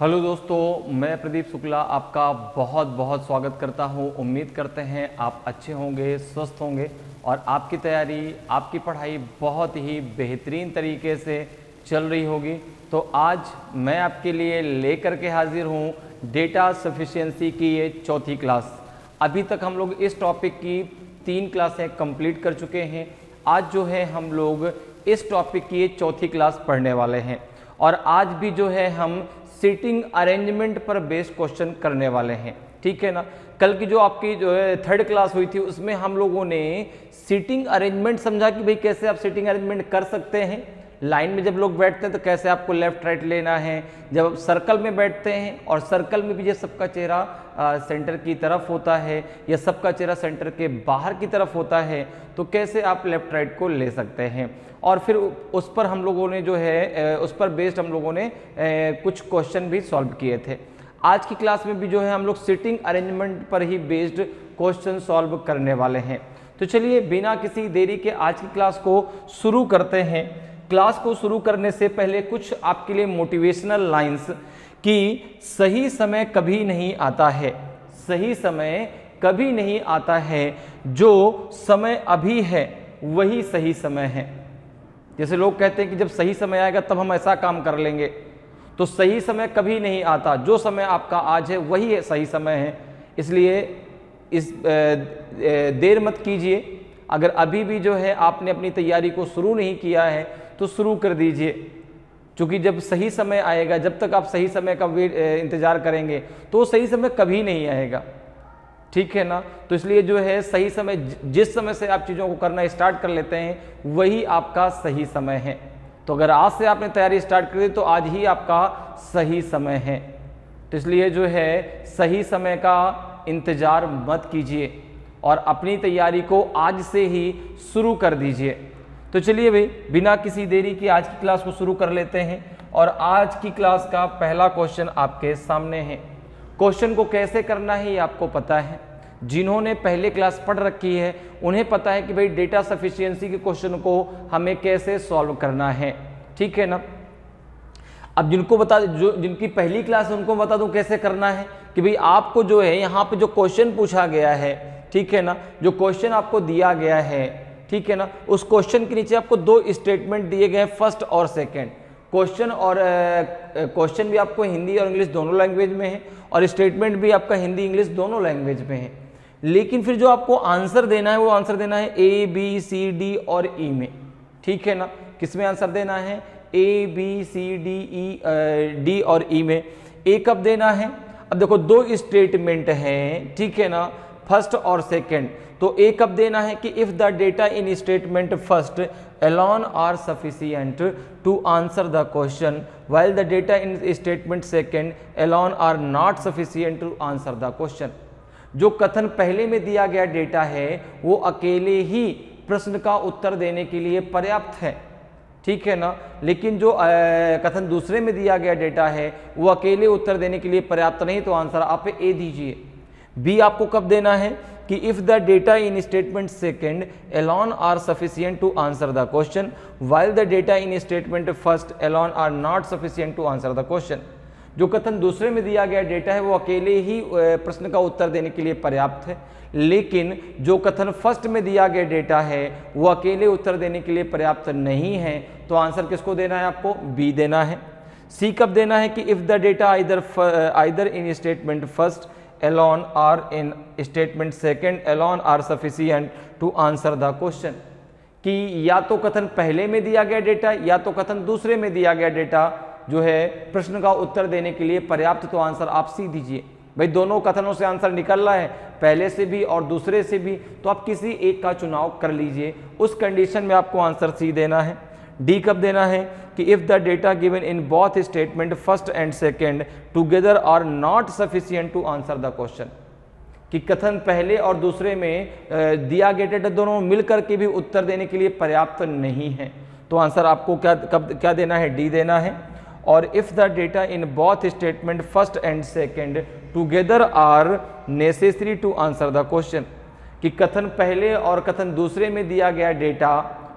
Hello दोस्तों, मैं प्रदीप शुक्ला आपका बहुत बहुत स्वागत करता हूं। उम्मीद करते हैं आप अच्छे होंगे, स्वस्थ होंगे और आपकी तैयारी, आपकी पढ़ाई बहुत ही बेहतरीन तरीके से चल रही होगी। तो आज मैं आपके लिए लेकर के हाजिर हूं डेटा सफिशिएंसी की ये चौथी क्लास। अभी तक हम लोग इस टॉपिक की 3 क्लासें कंप्लीट कर चुके हैं। आज जो है हम लोग इस टॉपिक की ये चौथी क्लास पढ़ने वाले हैं और आज भी जो है हम सीटिंग अरेंजमेंट पर बेस्ड क्वेश्चन करने वाले हैं। ठीक है ना। कल की जो आपकी जो है 3rd क्लास हुई थी उसमें हम लोगों ने सीटिंग अरेंजमेंट समझा कि भाई कैसे आप सीटिंग अरेंजमेंट कर सकते हैं। लाइन में जब लोग बैठते हैं तो कैसे आपको लेफ्ट राइट लेना है, जब आप सर्कल में बैठते हैं और सर्कल में भी ये सबका चेहरा सेंटर की तरफ होता है या सबका चेहरा सेंटर के बाहर की तरफ होता है तो कैसे आप लेफ्ट राइट को ले सकते हैं। और फिर उस पर हम लोगों ने जो है उस पर बेस्ड हम लोगों ने कुछ क्वेश्चन भी सॉल्व किए थे। आज की क्लास में भी जो है हम लोग सीटिंग अरेंजमेंट पर ही बेस्ड क्वेश्चन सॉल्व करने वाले हैं। तो चलिए बिना किसी देरी के आज की क्लास को शुरू करते हैं। क्लास को शुरू करने से पहले कुछ आपके लिए मोटिवेशनल लाइंस कि सही समय कभी नहीं आता है, सही समय कभी नहीं आता है, जो समय अभी है वही सही समय है। जैसे लोग कहते हैं कि जब सही समय आएगा तब हम ऐसा काम कर लेंगे, तो सही समय कभी नहीं आता, जो समय आपका आज है वही है सही समय है। इसलिए देर मत कीजिए। अगर अभी भी जो है आपने अपनी तैयारी को शुरू नहीं किया है तो शुरू कर दीजिए, क्योंकि जब सही समय आएगा, जब तक आप सही समय का इंतजार करेंगे तो सही समय कभी नहीं आएगा। ठीक है ना। तो इसलिए जो है सही समय, जिस समय से आप चीज़ों को करना स्टार्ट कर लेते हैं वही आपका सही समय है। तो अगर आज से आपने तैयारी स्टार्ट कर दी तो आज ही आपका सही समय है। तो इसलिए जो है सही समय का इंतज़ार मत कीजिए और अपनी तैयारी को आज से ही शुरू कर दीजिए। तो चलिए भाई बिना किसी देरी की आज की क्लास को शुरू कर लेते हैं और आज की क्लास का पहला क्वेश्चन आपके सामने है। क्वेश्चन को कैसे करना है ये आपको पता है। जिन्होंने पहले क्लास पढ़ रखी है उन्हें पता है कि भाई डेटा सफिशिएंसी के क्वेश्चन को हमें कैसे सॉल्व करना है। ठीक है ना। अब जिनकी पहली क्लास है उनको बता दूं कैसे करना है कि भाई आपको जो है यहाँ पे जो क्वेश्चन पूछा गया है, ठीक है ना, जो क्वेश्चन आपको दिया गया है, ठीक है ना, उस क्वेश्चन के नीचे आपको 2 स्टेटमेंट दिए गए हैं, फर्स्ट और सेकंड। क्वेश्चन भी आपको हिंदी और इंग्लिश दोनों लैंग्वेज में है और स्टेटमेंट भी आपका हिंदी इंग्लिश दोनों लैंग्वेज में है। लेकिन फिर जो आपको आंसर देना है वो आंसर देना है ए बी सी डी और ई में। ठीक है ना। किस में आंसर देना है? A B C D E D और ई में। ए कब देना है? अब देखो 2 स्टेटमेंट हैं, ठीक है ना, फर्स्ट और सेकंड। तो ए कब देना है कि if the data in statement first alone are sufficient to answer the question while the data in statement second alone are not sufficient to answer the question। जो कथन पहले में दिया गया डेटा है वो अकेले ही प्रश्न का उत्तर देने के लिए पर्याप्त है। ठीक है ना। लेकिन जो कथन दूसरे में दिया गया डेटा है वो अकेले उत्तर देने के लिए पर्याप्त नहीं, तो आंसर आप ए दीजिए। बी आपको कब देना है कि if the data in statement second alone are sufficient to answer the question while the data in statement first alone are not sufficient to answer the question. जो कथन दूसरे में दिया गया डेटा है वो अकेले ही प्रश्न का उत्तर देने के लिए पर्याप्त है, लेकिन जो कथन फर्स्ट में दिया गया डेटा है वो अकेले उत्तर देने के लिए पर्याप्त नहीं है, तो आंसर किसको देना है? आपको बी देना है। सी कब देना है कि if the data either in statement first alone or in statement second alone are sufficient to answer the question। कि या तो कथन पहले में दिया गया डेटा या तो कथन दूसरे में दिया गया डेटा जो है प्रश्न का उत्तर देने के लिए पर्याप्त, तो आंसर आप सी दीजिए। भाई दोनों कथनों से आंसर निकल रहा है, पहले से भी और दूसरे से भी, तो आप किसी एक का चुनाव कर लीजिए। उस कंडीशन में आपको आंसर सी देना है। डी कब देना है कि if the data given in both statement first and second together are not sufficient to answer the question. कि कथन पहले और दूसरे में दिया गया डेटा दोनों मिलकर के भी उत्तर देने के लिए पर्याप्त नहीं है, तो आंसर आपको क्या देना है? डी देना है। और if the data in both statement first and second together are necessary to answer the question. कि कथन पहले और कथन दूसरे में दिया गया डेटा,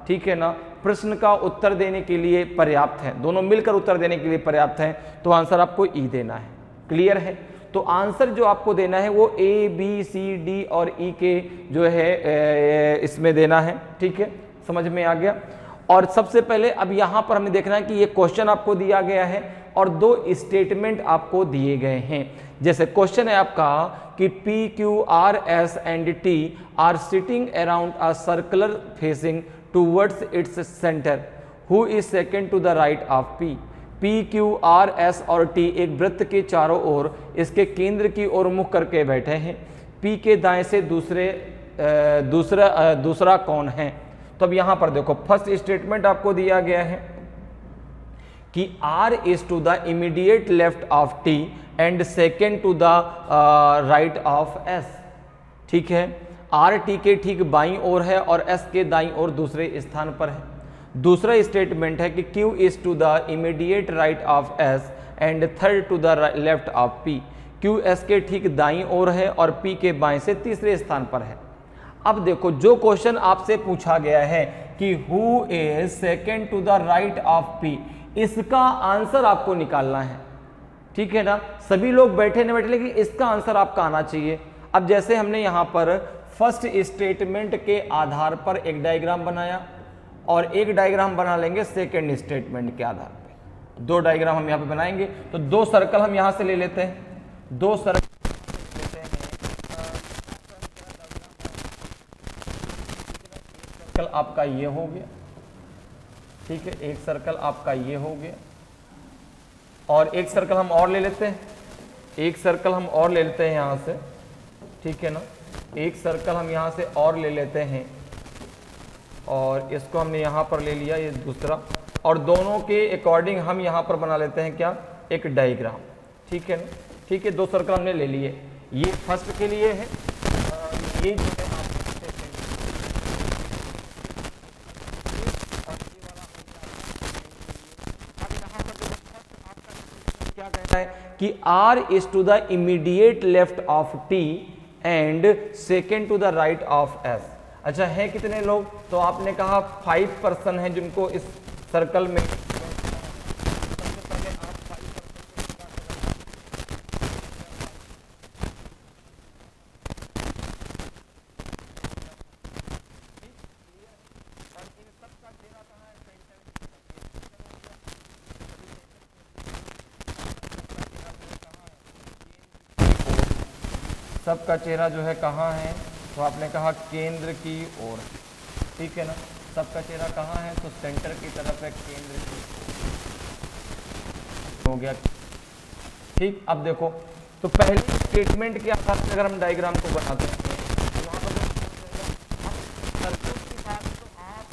ठीक है ना, प्रश्न का उत्तर देने के लिए पर्याप्त है, दोनों मिलकर उत्तर देने के लिए पर्याप्त है, तो आंसर आपको ई देना है। क्लियर है? तो आंसर जो आपको देना है वो ए बी सी डी और ई के जो है इसमें देना है। ठीक है, समझ में आ गया। और सबसे पहले अब यहां पर हमें देखना है कि ये क्वेश्चन आपको दिया गया है और दो स्टेटमेंट आपको दिए गए हैं। जैसे क्वेश्चन है आपका कि P Q R S and T are sitting around a circular facing towards its centre, who is second to the right of P. P Q R S और टी एक वृत्त के चारों ओर इसके केंद्र की ओर मुख करके बैठे हैं। पी के दाएं से दूसरा कौन है? तो अब यहां पर देखो, फर्स्ट स्टेटमेंट आपको दिया गया है कि R is to the immediate left of T and second to the right of S। ठीक है, R T के ठीक बाईं ओर है और S के दाईं ओर दूसरे स्थान पर है। दूसरा स्टेटमेंट है कि Q is to the immediate right of S and third to the left of P। Q S के ठीक दाईं ओर है और P के बाएं से तीसरे स्थान पर है। अब देखो, जो क्वेश्चन आपसे पूछा गया है कि who is second to the right of P, इसका आंसर आपको निकालना है। ठीक है ना, सभी लोग बैठे न बैठे, लेकिन इसका आंसर आपका आना चाहिए। अब जैसे हमने यहां पर फर्स्ट स्टेटमेंट के आधार पर एक डायग्राम बनाया और एक डायग्राम बना लेंगे सेकेंड स्टेटमेंट के आधार पे। दो डायग्राम हम यहां पे बनाएंगे। तो दो सर्कल हम यहां से ले लेते हैं, दो सर्कल आपका ये हो गया। ठीक है, एक सर्कल आपका ये हो गया और एक सर्कल हम और ले लेते हैं, एक सर्कल हम और ले लेते हैं यहां से। ठीक है ना, एक सर्कल हम यहां से और ले लेते हैं और इसको हमने यहां पर ले लिया, ये दूसरा, और दोनों के अकॉर्डिंग हम यहां पर बना लेते हैं क्या, एक डायग्राम। ठीक है ना, ठीक है, दो सर्कल हमने ले लिए। ये फर्स्ट के लिए है, ये जो है कि R is to the immediate left of T and second to the right of S। अच्छा, है कितने लोग? तो आपने कहा 5 पर्सन है जिनको इस सर्कल में सबका चेहरा जो है कहाँ है? तो आपने कहा केंद्र की ओर। ठीक है ना, सबका चेहरा कहाँ है? तो सेंटर की तरफ है, केंद्र की हो गया। ठीक, अब देखो, तो पहले स्टेटमेंट के आधार पर अगर हम डायग्राम को बनाते हैं तो वहां पर सर्कल की बात, तो आप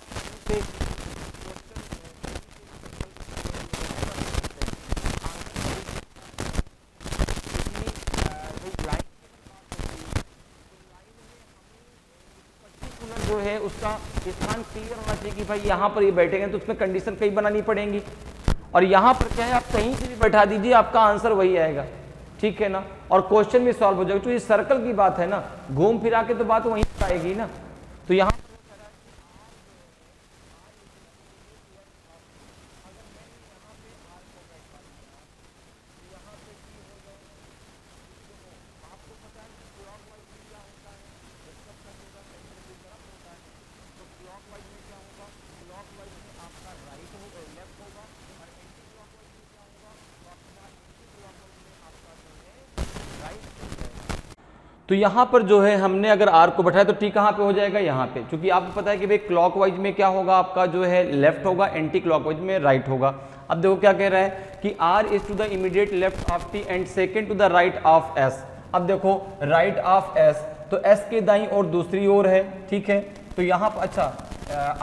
जो है उसका स्थान क्लियर होना चाहिए कि भाई यहाँ पर ये बैठेंगे, तो उसमें कंडीशन कई बनानी पड़ेंगी। और यहाँ पर क्या है, आप कहीं से भी बैठा दीजिए, आपका आंसर वही आएगा। ठीक है ना, और क्वेश्चन भी सॉल्व हो जाएगा। तो ये सर्कल की बात है ना, घूम फिरा के तो बात वहीं आएगी ना। तो यहाँ तो यहाँ पर जो है हमने अगर R को बैठाया तो T कहाँ पे हो जाएगा? यहाँ पे, क्योंकि आपको पता है कि भाई क्लॉकवाइज में क्या होगा, आपका जो है लेफ्ट होगा, एंटी क्लॉकवाइज में राइट होगा। अब देखो क्या कह रहा है कि R is to the immediate left of T and second to the right of S। अब देखो राइट ऑफ S, तो S के दाईं ओर दूसरी ओर है। ठीक है, तो यहाँ पर अच्छा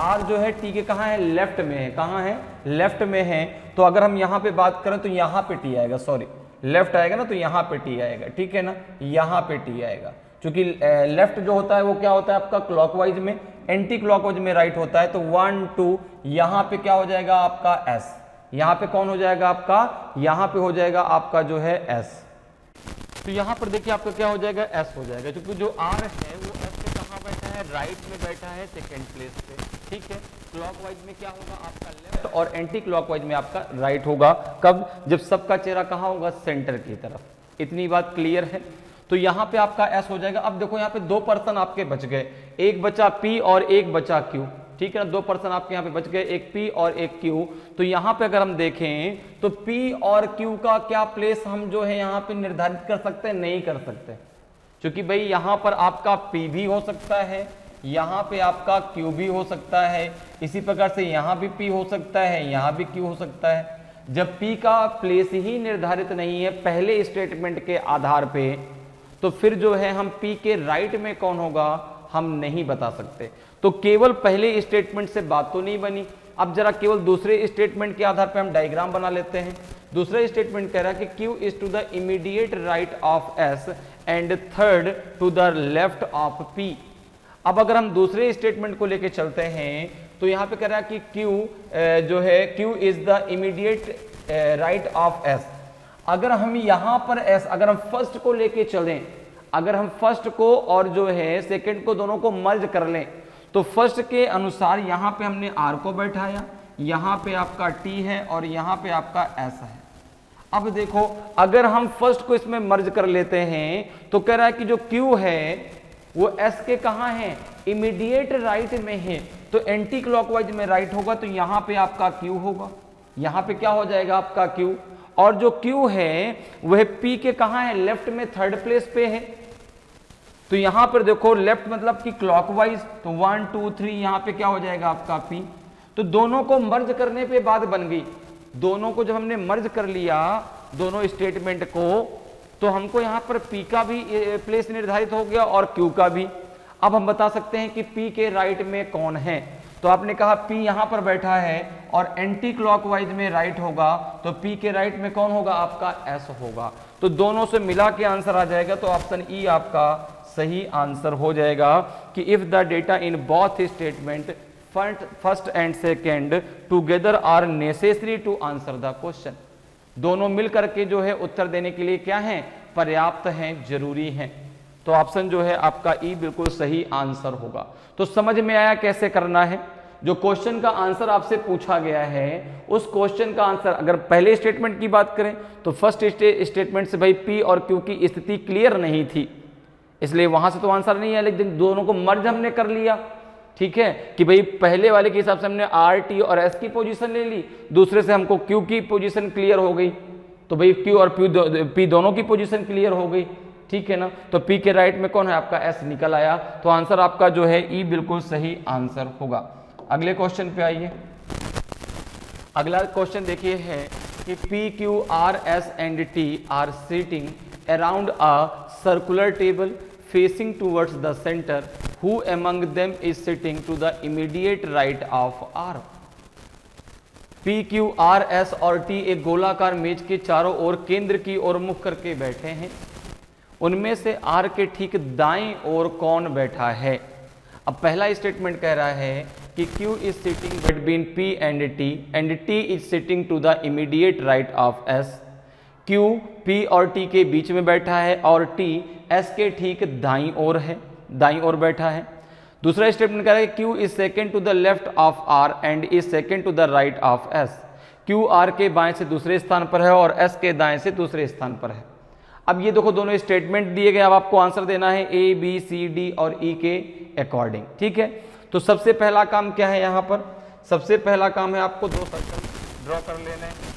R जो है T के कहाँ है? लेफ्ट में है। कहाँ है? लेफ्ट में है। तो अगर हम यहाँ पे बात करें तो यहाँ पे T आएगा, सॉरी लेफ्ट आएगा ना, तो यहाँ पे T आएगा। ठीक है ना, यहाँ पे T आएगा, क्योंकि लेफ्ट जो होता है वो क्या होता है आपका क्लॉकवाइज में, एंटी क्लॉकवाइज में राइट होता है। तो 1 2 यहाँ पे क्या हो जाएगा आपका S। यहाँ पे कौन हो जाएगा आपका? यहाँ पे हो जाएगा आपका जो है S। तो यहाँ पर देखिए आपका क्या हो जाएगा? S हो जाएगा, क्योंकि जो R है वो S पे कहाँ बैठा है? राइट में बैठा है, सेकेंड प्लेस पे। ठीक है। क्लॉकवाइज में क्या होगा आपका लेफ्ट और एंटी क्लॉकवाइज में आपका राइट होगा। कब? जब सबका चेहरा कहाँ होगा? सेंटर की तरफ। इतनी बात क्लियर है। तो यहाँ पे आपका एस हो जाएगा। अब देखो यहाँ पे दो पर्सन आपके बच गए, एक बचा पी और एक बचा क्यू, ठीक है ना। दो पर्सन आपके यहाँ पे बच गए, एक पी और एक क्यू। तो यहाँ पे अगर हम देखें तो पी और क्यू का क्या प्लेस हम जो है यहाँ पे निर्धारित कर सकते हैं? नहीं कर सकते, क्योंकि भाई यहाँ पर आपका पी भी हो सकता है, यहाँ पे आपका क्यू भी हो सकता है, इसी प्रकार से यहाँ भी पी हो सकता है, यहाँ भी क्यू हो सकता है। जब पी का प्लेस ही निर्धारित नहीं है पहले स्टेटमेंट के आधार पे, तो फिर जो है हम पी के राइट में कौन होगा हम नहीं बता सकते। तो केवल पहले स्टेटमेंट से बात तो नहीं बनी। अब जरा केवल दूसरे स्टेटमेंट के आधार पर हम डायग्राम बना लेते हैं। दूसरा स्टेटमेंट कह रहा है कि Q is to the immediate right of S and third to the left of P। अब अगर हम दूसरे स्टेटमेंट को लेके चलते हैं तो यहाँ पे कह रहा है कि Q जो है Q is the immediate right of S। अगर हम यहाँ पर S, अगर हम फर्स्ट को लेके चलें, अगर हम फर्स्ट को और जो है सेकंड को दोनों को मर्ज कर लें, तो फर्स्ट के अनुसार यहाँ पे हमने R को बैठाया, यहाँ पे आपका T है और यहाँ पे आपका S है। अब देखो अगर हम फर्स्ट को इसमें मर्ज कर लेते हैं तो कह रहा है कि जो Q है वो S के कहाँ है? इमीडिएट राइट में है, तो एंटी क्लॉकवाइज में राइट होगा, तो यहाँ पे आपका Q होगा, यहाँ पे क्या हो जाएगा आपका Q। और जो Q है वह P के कहाँ है? लेफ्ट में थर्ड प्लेस पे है। तो यहां पर देखो लेफ्ट मतलब कि क्लॉकवाइज, तो 1 2 3 यहां पे क्या हो जाएगा आपका P। तो दोनों को मर्ज करने पे बात बन गई। दोनों को जब हमने मर्ज कर लिया दोनों स्टेटमेंट को, तो हमको यहां पर P का भी प्लेस निर्धारित हो गया और Q का भी। अब हम बता सकते हैं कि P के राइट में कौन है। तो आपने कहा P यहां पर बैठा है और एंटी क्लॉकवाइज में राइट होगा, तो P के राइट में कौन होगा? आपका S होगा। तो दोनों से मिला के आंसर आ जाएगा। तो ऑप्शन ई आपका सही आंसर हो जाएगा कि if the data in both statement first and second together are necessary to answer the question. दोनों मिलकर के जो है उत्तर देने के लिए क्या है? पर्याप्त हैं, जरूरी हैं। तो ऑप्शन जो है आपका ई बिल्कुल सही आंसर होगा। तो समझ में आया कैसे करना है। जो क्वेश्चन का आंसर आपसे पूछा गया है उस क्वेश्चन का आंसर, अगर पहले स्टेटमेंट की बात करें तो फर्स्ट स्टेटमेंट से भाई P और Q की स्थिति क्लियर नहीं थी, इसलिए वहां से तो आंसर नहीं है, लेकिन दोनों को मर्ज हमने कर लिया, ठीक है, कि भाई पहले वाले के हिसाब से हमने R T और S की पोजीशन ले ली, दूसरे से हमको Q की पोजीशन क्लियर हो गई, तो भाई Q और P दोनों की पोजीशन क्लियर हो गई, ठीक है ना। तो P के राइट में कौन है? आपका S निकल आया। तो आंसर आपका जो है ई बिल्कुल सही आंसर होगा। अगले क्वेश्चन पे आइए। अगला क्वेश्चन देखिए है कि P Q R S and T are sitting around a circular table facing towards the center. Who among them is sitting to the immediate right of R? P, Q, R, S और T एक गोलाकार मेज के चारों ओर केंद्र की ओर मुख करके बैठे हैं। उनमें से R के ठीक दाएं ओर कौन बैठा है? अब पहला स्टेटमेंट कह रहा है कि Q is sitting between P and T and T is sitting to the immediate right of S. Q P और T के बीच में बैठा है और T S के ठीक दाईं ओर है, दाईं ओर बैठा है। दूसरा स्टेटमेंट कह रहा है Q is second to the left of R and is second to the right of S। Q R के बाएं से दूसरे स्थान पर है और S के दाएं से दूसरे स्थान पर है। अब ये देखो दोनों स्टेटमेंट दिए गए, अब आपको आंसर देना है A B C D और E के अकॉर्डिंग, ठीक है। तो सबसे पहला काम क्या है? यहाँ पर सबसे पहला काम है आपको दो सर्कल ड्रॉ कर लेना है।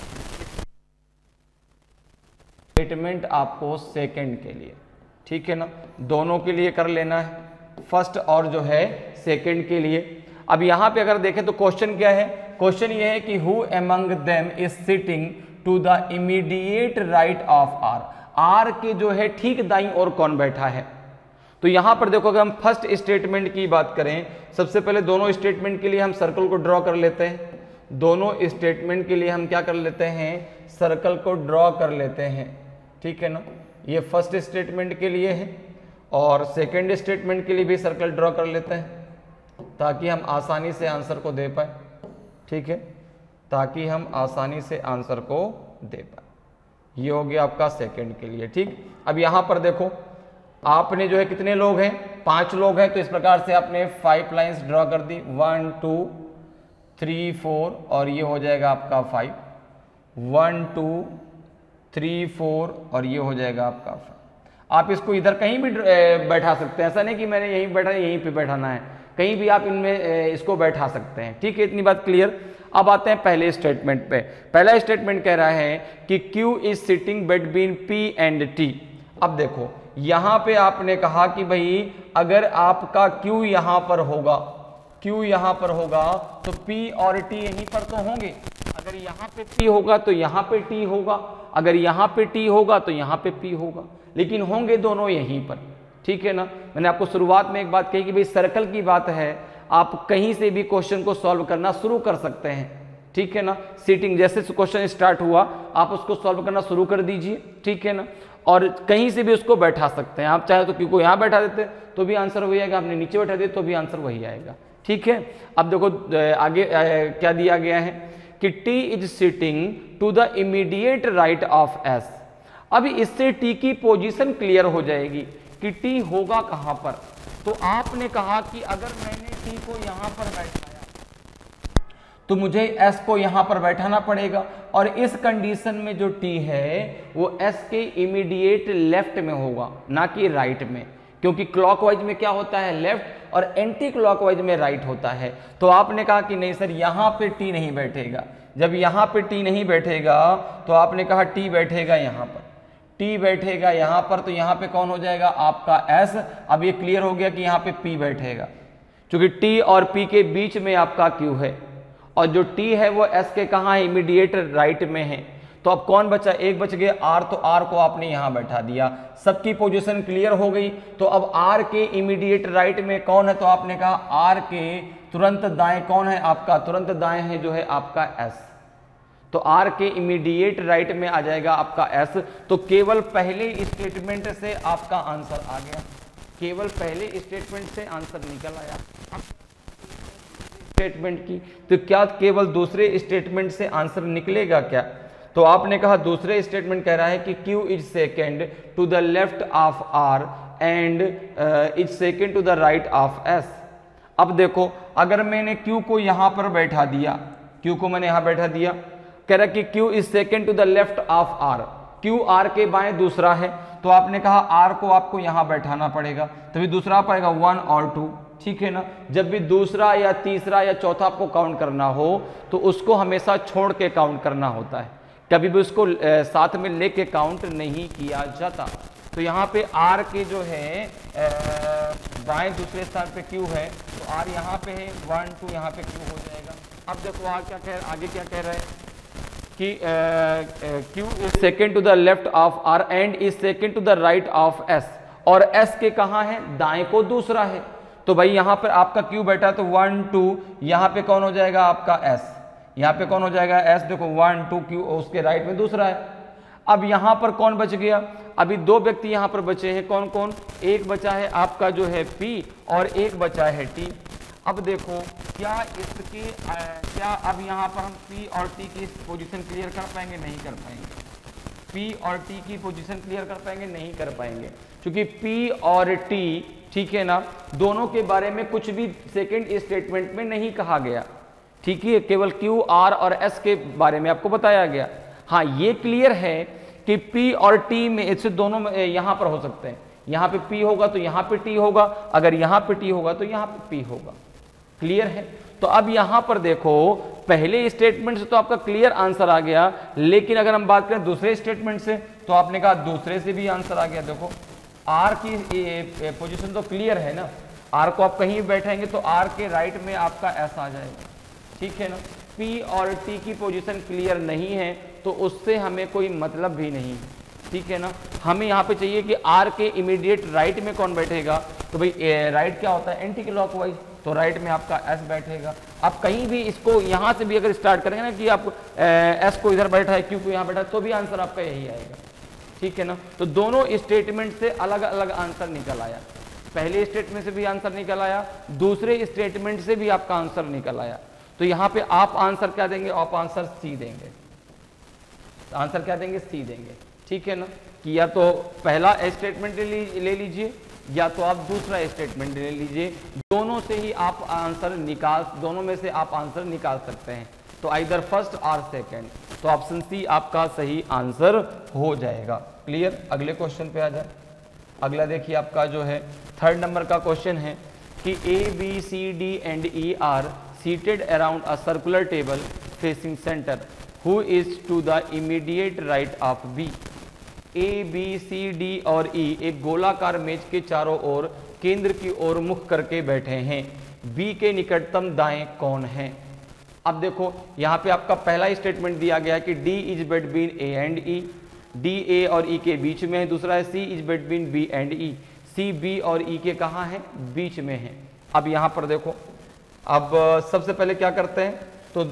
स्टेटमेंट आपको सेकंड के लिए, ठीक है ना, दोनों के लिए कर लेना है, फर्स्ट और जो है सेकंड के लिए। अब यहां पे अगर देखें तो क्वेश्चन क्या है? क्वेश्चन ये है कि who among them is sitting to the immediate right of R। R के जो है ठीक दाईं ओर कौन बैठा है? तो यहां पर देखो अगर हम फर्स्ट स्टेटमेंट की बात करें, सबसे पहले दोनों स्टेटमेंट के लिए हम सर्कल को ड्रॉ कर लेते हैं। दोनों स्टेटमेंट के लिए हम क्या कर लेते हैं? सर्कल को ड्रॉ कर लेते हैं, ठीक है ना। ये फर्स्ट स्टेटमेंट के लिए है और सेकंड स्टेटमेंट के लिए भी सर्कल ड्रॉ कर लेते हैं ताकि हम आसानी से आंसर को दे पाए, ठीक है, ताकि हम आसानी से आंसर को दे पाए। ये हो गया आपका सेकंड के लिए, ठीक। अब यहां पर देखो आपने जो है कितने लोग हैं? 5 लोग हैं, तो इस प्रकार से आपने 5 लाइंस ड्रॉ कर दी, 1 2 3 4 और ये हो जाएगा आपका 5, 1 2 3 4 और ये हो जाएगा आपका 5। आप इसको इधर कहीं भी बैठा सकते हैं, ऐसा नहीं कि मैंने यहीं बैठा यहीं पे बैठाना है, कहीं भी आप इनमें इसको बैठा सकते हैं। ठीक है, इतनी बात क्लियर। अब आते हैं पहले स्टेटमेंट पे। पहला स्टेटमेंट कह रहा है कि Q is sitting between P and T। अब देखो यहां पे आपने कहा कि भाई अगर आपका Q यहां पर होगा, Q यहां पर होगा तो P और T यहीं पर तो होंगे। अगर यहां पे P होगा तो यहां पे T होगा, अगर यहां पे T होगा तो यहां पे P होगा, लेकिन होंगे दोनों यहीं पर। ठीक है ना, मैंने आपको शुरुआत में एक बात कही कि भाई सर्कल की बात है, आप कहीं से भी क्वेश्चन को सॉल्व करना शुरू कर सकते हैं। ठीक है ना, सीटिंग जैसे क्वेश्चन स्टार्ट हुआ आप उसको सॉल्व करना शुरू कर दीजिए। ठीक है ना, और कहीं से भी उसको बैठा सकते हैं, आप चाहे तो क्योंकि यहाँ बैठा देते तो भी आंसर वही आएगा, आपने नीचे बैठा दिया तो भी आंसर वही आएगा। ठीक है, अब देखो आगे क्या दिया गया है कि T is sitting to the immediate right of S। अभी इससे T की पोजीशन क्लियर हो जाएगी कि T होगा कहां पर। तो आपने कहा कि अगर मैंने T को यहां पर बैठाया तो मुझे S को यहां पर बैठाना पड़ेगा, और इस कंडीशन में जो T है वो S के इमीडिएट लेफ्ट में होगा, ना कि राइट में, क्योंकि क्लॉकवाइज में क्या होता है लेफ्ट और एंटी क्लॉकवाइज में राइट होता है। तो आपने कहा कि नहीं सर यहां पे T नहीं बैठेगा। जब यहां पे T नहीं बैठेगा तो आपने कहा T बैठेगा यहां पर, T बैठेगा यहां पर, तो यहां पे कौन हो जाएगा आपका S। अब ये क्लियर हो गया कि यहां पे P बैठेगा, क्योंकि T और P के बीच में आपका Q है, और जो T है वो S के कहाँ है इमीडिएट राइट में है। तो अब कौन बचा, एक बच गया R, तो R को आपने यहां बैठा दिया, सबकी पोजीशन क्लियर हो गई। तो अब R के इमीडिएट राइट में कौन है, तो आपने कहा R के तुरंत दाएं कौन है आपका, तुरंत दाएं है जो है आपका S। तो R के इमीडिएट राइट में आ जाएगा आपका S। तो केवल पहले स्टेटमेंट से आपका आंसर आ गया, केवल पहले स्टेटमेंट से आंसर निकल आया। स्टेटमेंट की तो क्या केवल दूसरे स्टेटमेंट से आंसर निकलेगा क्या? तो आपने कहा दूसरे स्टेटमेंट कह रहा है कि Q is second to the left of R and is second to the right of S। अब देखो अगर मैंने Q को यहां पर बैठा दिया, Q को मैंने यहां बैठा दिया, कह रहा कि Q is second to the left of R, Q R के बाएं दूसरा है, तो आपने कहा R को आपको यहां बैठाना पड़ेगा, तभी दूसरा आ पाएगा 1 और 2। ठीक है ना, जब भी दूसरा या तीसरा या चौथा आपको काउंट करना हो तो उसको हमेशा छोड़ के काउंट करना होता है, कभी भी उसको साथ में लेके काउंट नहीं किया जाता। तो यहाँ पे R के जो है बाएं दूसरे स्थान पे Q है, तो R यहाँ पे है, 1 2 यहाँ पे Q हो जाएगा। अब देखो आगे क्या कह रहा है कि Q is second to the left of R and is second to the right of S, और S के कहाँ है, दाएं को दूसरा है। तो भाई यहाँ पर आपका Q बैठा तो 1 2, यहाँ पे कौन हो जाएगा आपका S, यहाँ पे कौन हो जाएगा S, देखो 1 2 Q उसके राइट में दूसरा है। अब यहाँ पर कौन बच गया, अभी दो व्यक्ति यहाँ पर बचे हैं, कौन कौन, एक बचा है आपका जो है P और एक बचा है T। अब देखो क्या इसके क्या अब यहाँ पर हम P और T की पोजीशन क्लियर कर पाएंगे, नहीं कर पाएंगे। P और T की पोजीशन क्लियर कर पाएंगे, नहीं कर पाएंगे, क्योंकि P और T ठीक है ना दोनों के बारे में कुछ भी सेकंड स्टेटमेंट में नहीं कहा गया। ठीक है, केवल Q R और S के बारे में आपको बताया गया। हाँ ये क्लियर है कि P और T में इससे दोनों यहाँ पर हो सकते हैं, यहाँ पे P होगा तो यहाँ पे T होगा, अगर यहाँ पे T होगा तो यहाँ पे P होगा। क्लियर है, तो अब यहाँ पर देखो पहले स्टेटमेंट से तो आपका क्लियर आंसर आ गया, लेकिन अगर हम बात करें दूसरे स्टेटमेंट से तो आपने कहा दूसरे से भी आंसर आ गया। देखो R की पोजीशन तो क्लियर है ना, R को आप कहीं बैठाएंगे तो R के राइट में आपका S आ जाएगा। ठीक है ना, P और T की पोजीशन क्लियर नहीं है तो उससे हमें कोई मतलब भी नहीं है। ठीक है ना, हमें यहाँ पे चाहिए कि R के इमीडिएट राइट में कौन बैठेगा, तो भाई राइट क्या होता है एंटी क्लॉकवाइज, तो राइट में आपका S बैठेगा। आप कहीं भी इसको यहाँ से भी अगर स्टार्ट करेंगे ना कि आप S को इधर बैठा है, Q को यहाँ बैठा है, तो भी आंसर आपका यही आएगा। ठीक है ना, तो दोनों स्टेटमेंट से अलग अलग आंसर निकल आया, पहले स्टेटमेंट से भी आंसर निकल आया, दूसरे स्टेटमेंट से भी आपका आंसर निकल आया। तो यहाँ पे आप आंसर क्या देंगे, आप आंसर सी देंगे, आंसर क्या देंगे, सी देंगे। ठीक है ना, कि या तो पहला स्टेटमेंट ले लीजिए या तो आप दूसरा स्टेटमेंट ले लीजिए, दोनों से ही आप आंसर दोनों में से आप आंसर निकाल सकते हैं। तो आइदर फर्स्ट और सेकेंड, तो ऑप्शन सी आपका सही आंसर हो जाएगा। क्लियर। अगले क्वेश्चन पे आ जाए। अगला देखिए आपका जो है 3rd नंबर का क्वेश्चन है कि A B C D and E are seated around a circular table facing centre, who is to the immediate right of B. A B C D और ई एक गोलाकार मेज के चारों ओर केंद्र की ओर मुख करके बैठे हैं, बी के निकटतम दाएं कौन है। अब देखो यहाँ पे आपका पहला स्टेटमेंट दिया गया है कि D is between A and E, D A और ई के बीच में है। दूसरा है C is between B and E, C B और ई के कहाँ है, बीच में है। अब यहाँ पर देखो, अब सबसे पहले क्या करते हैं, तो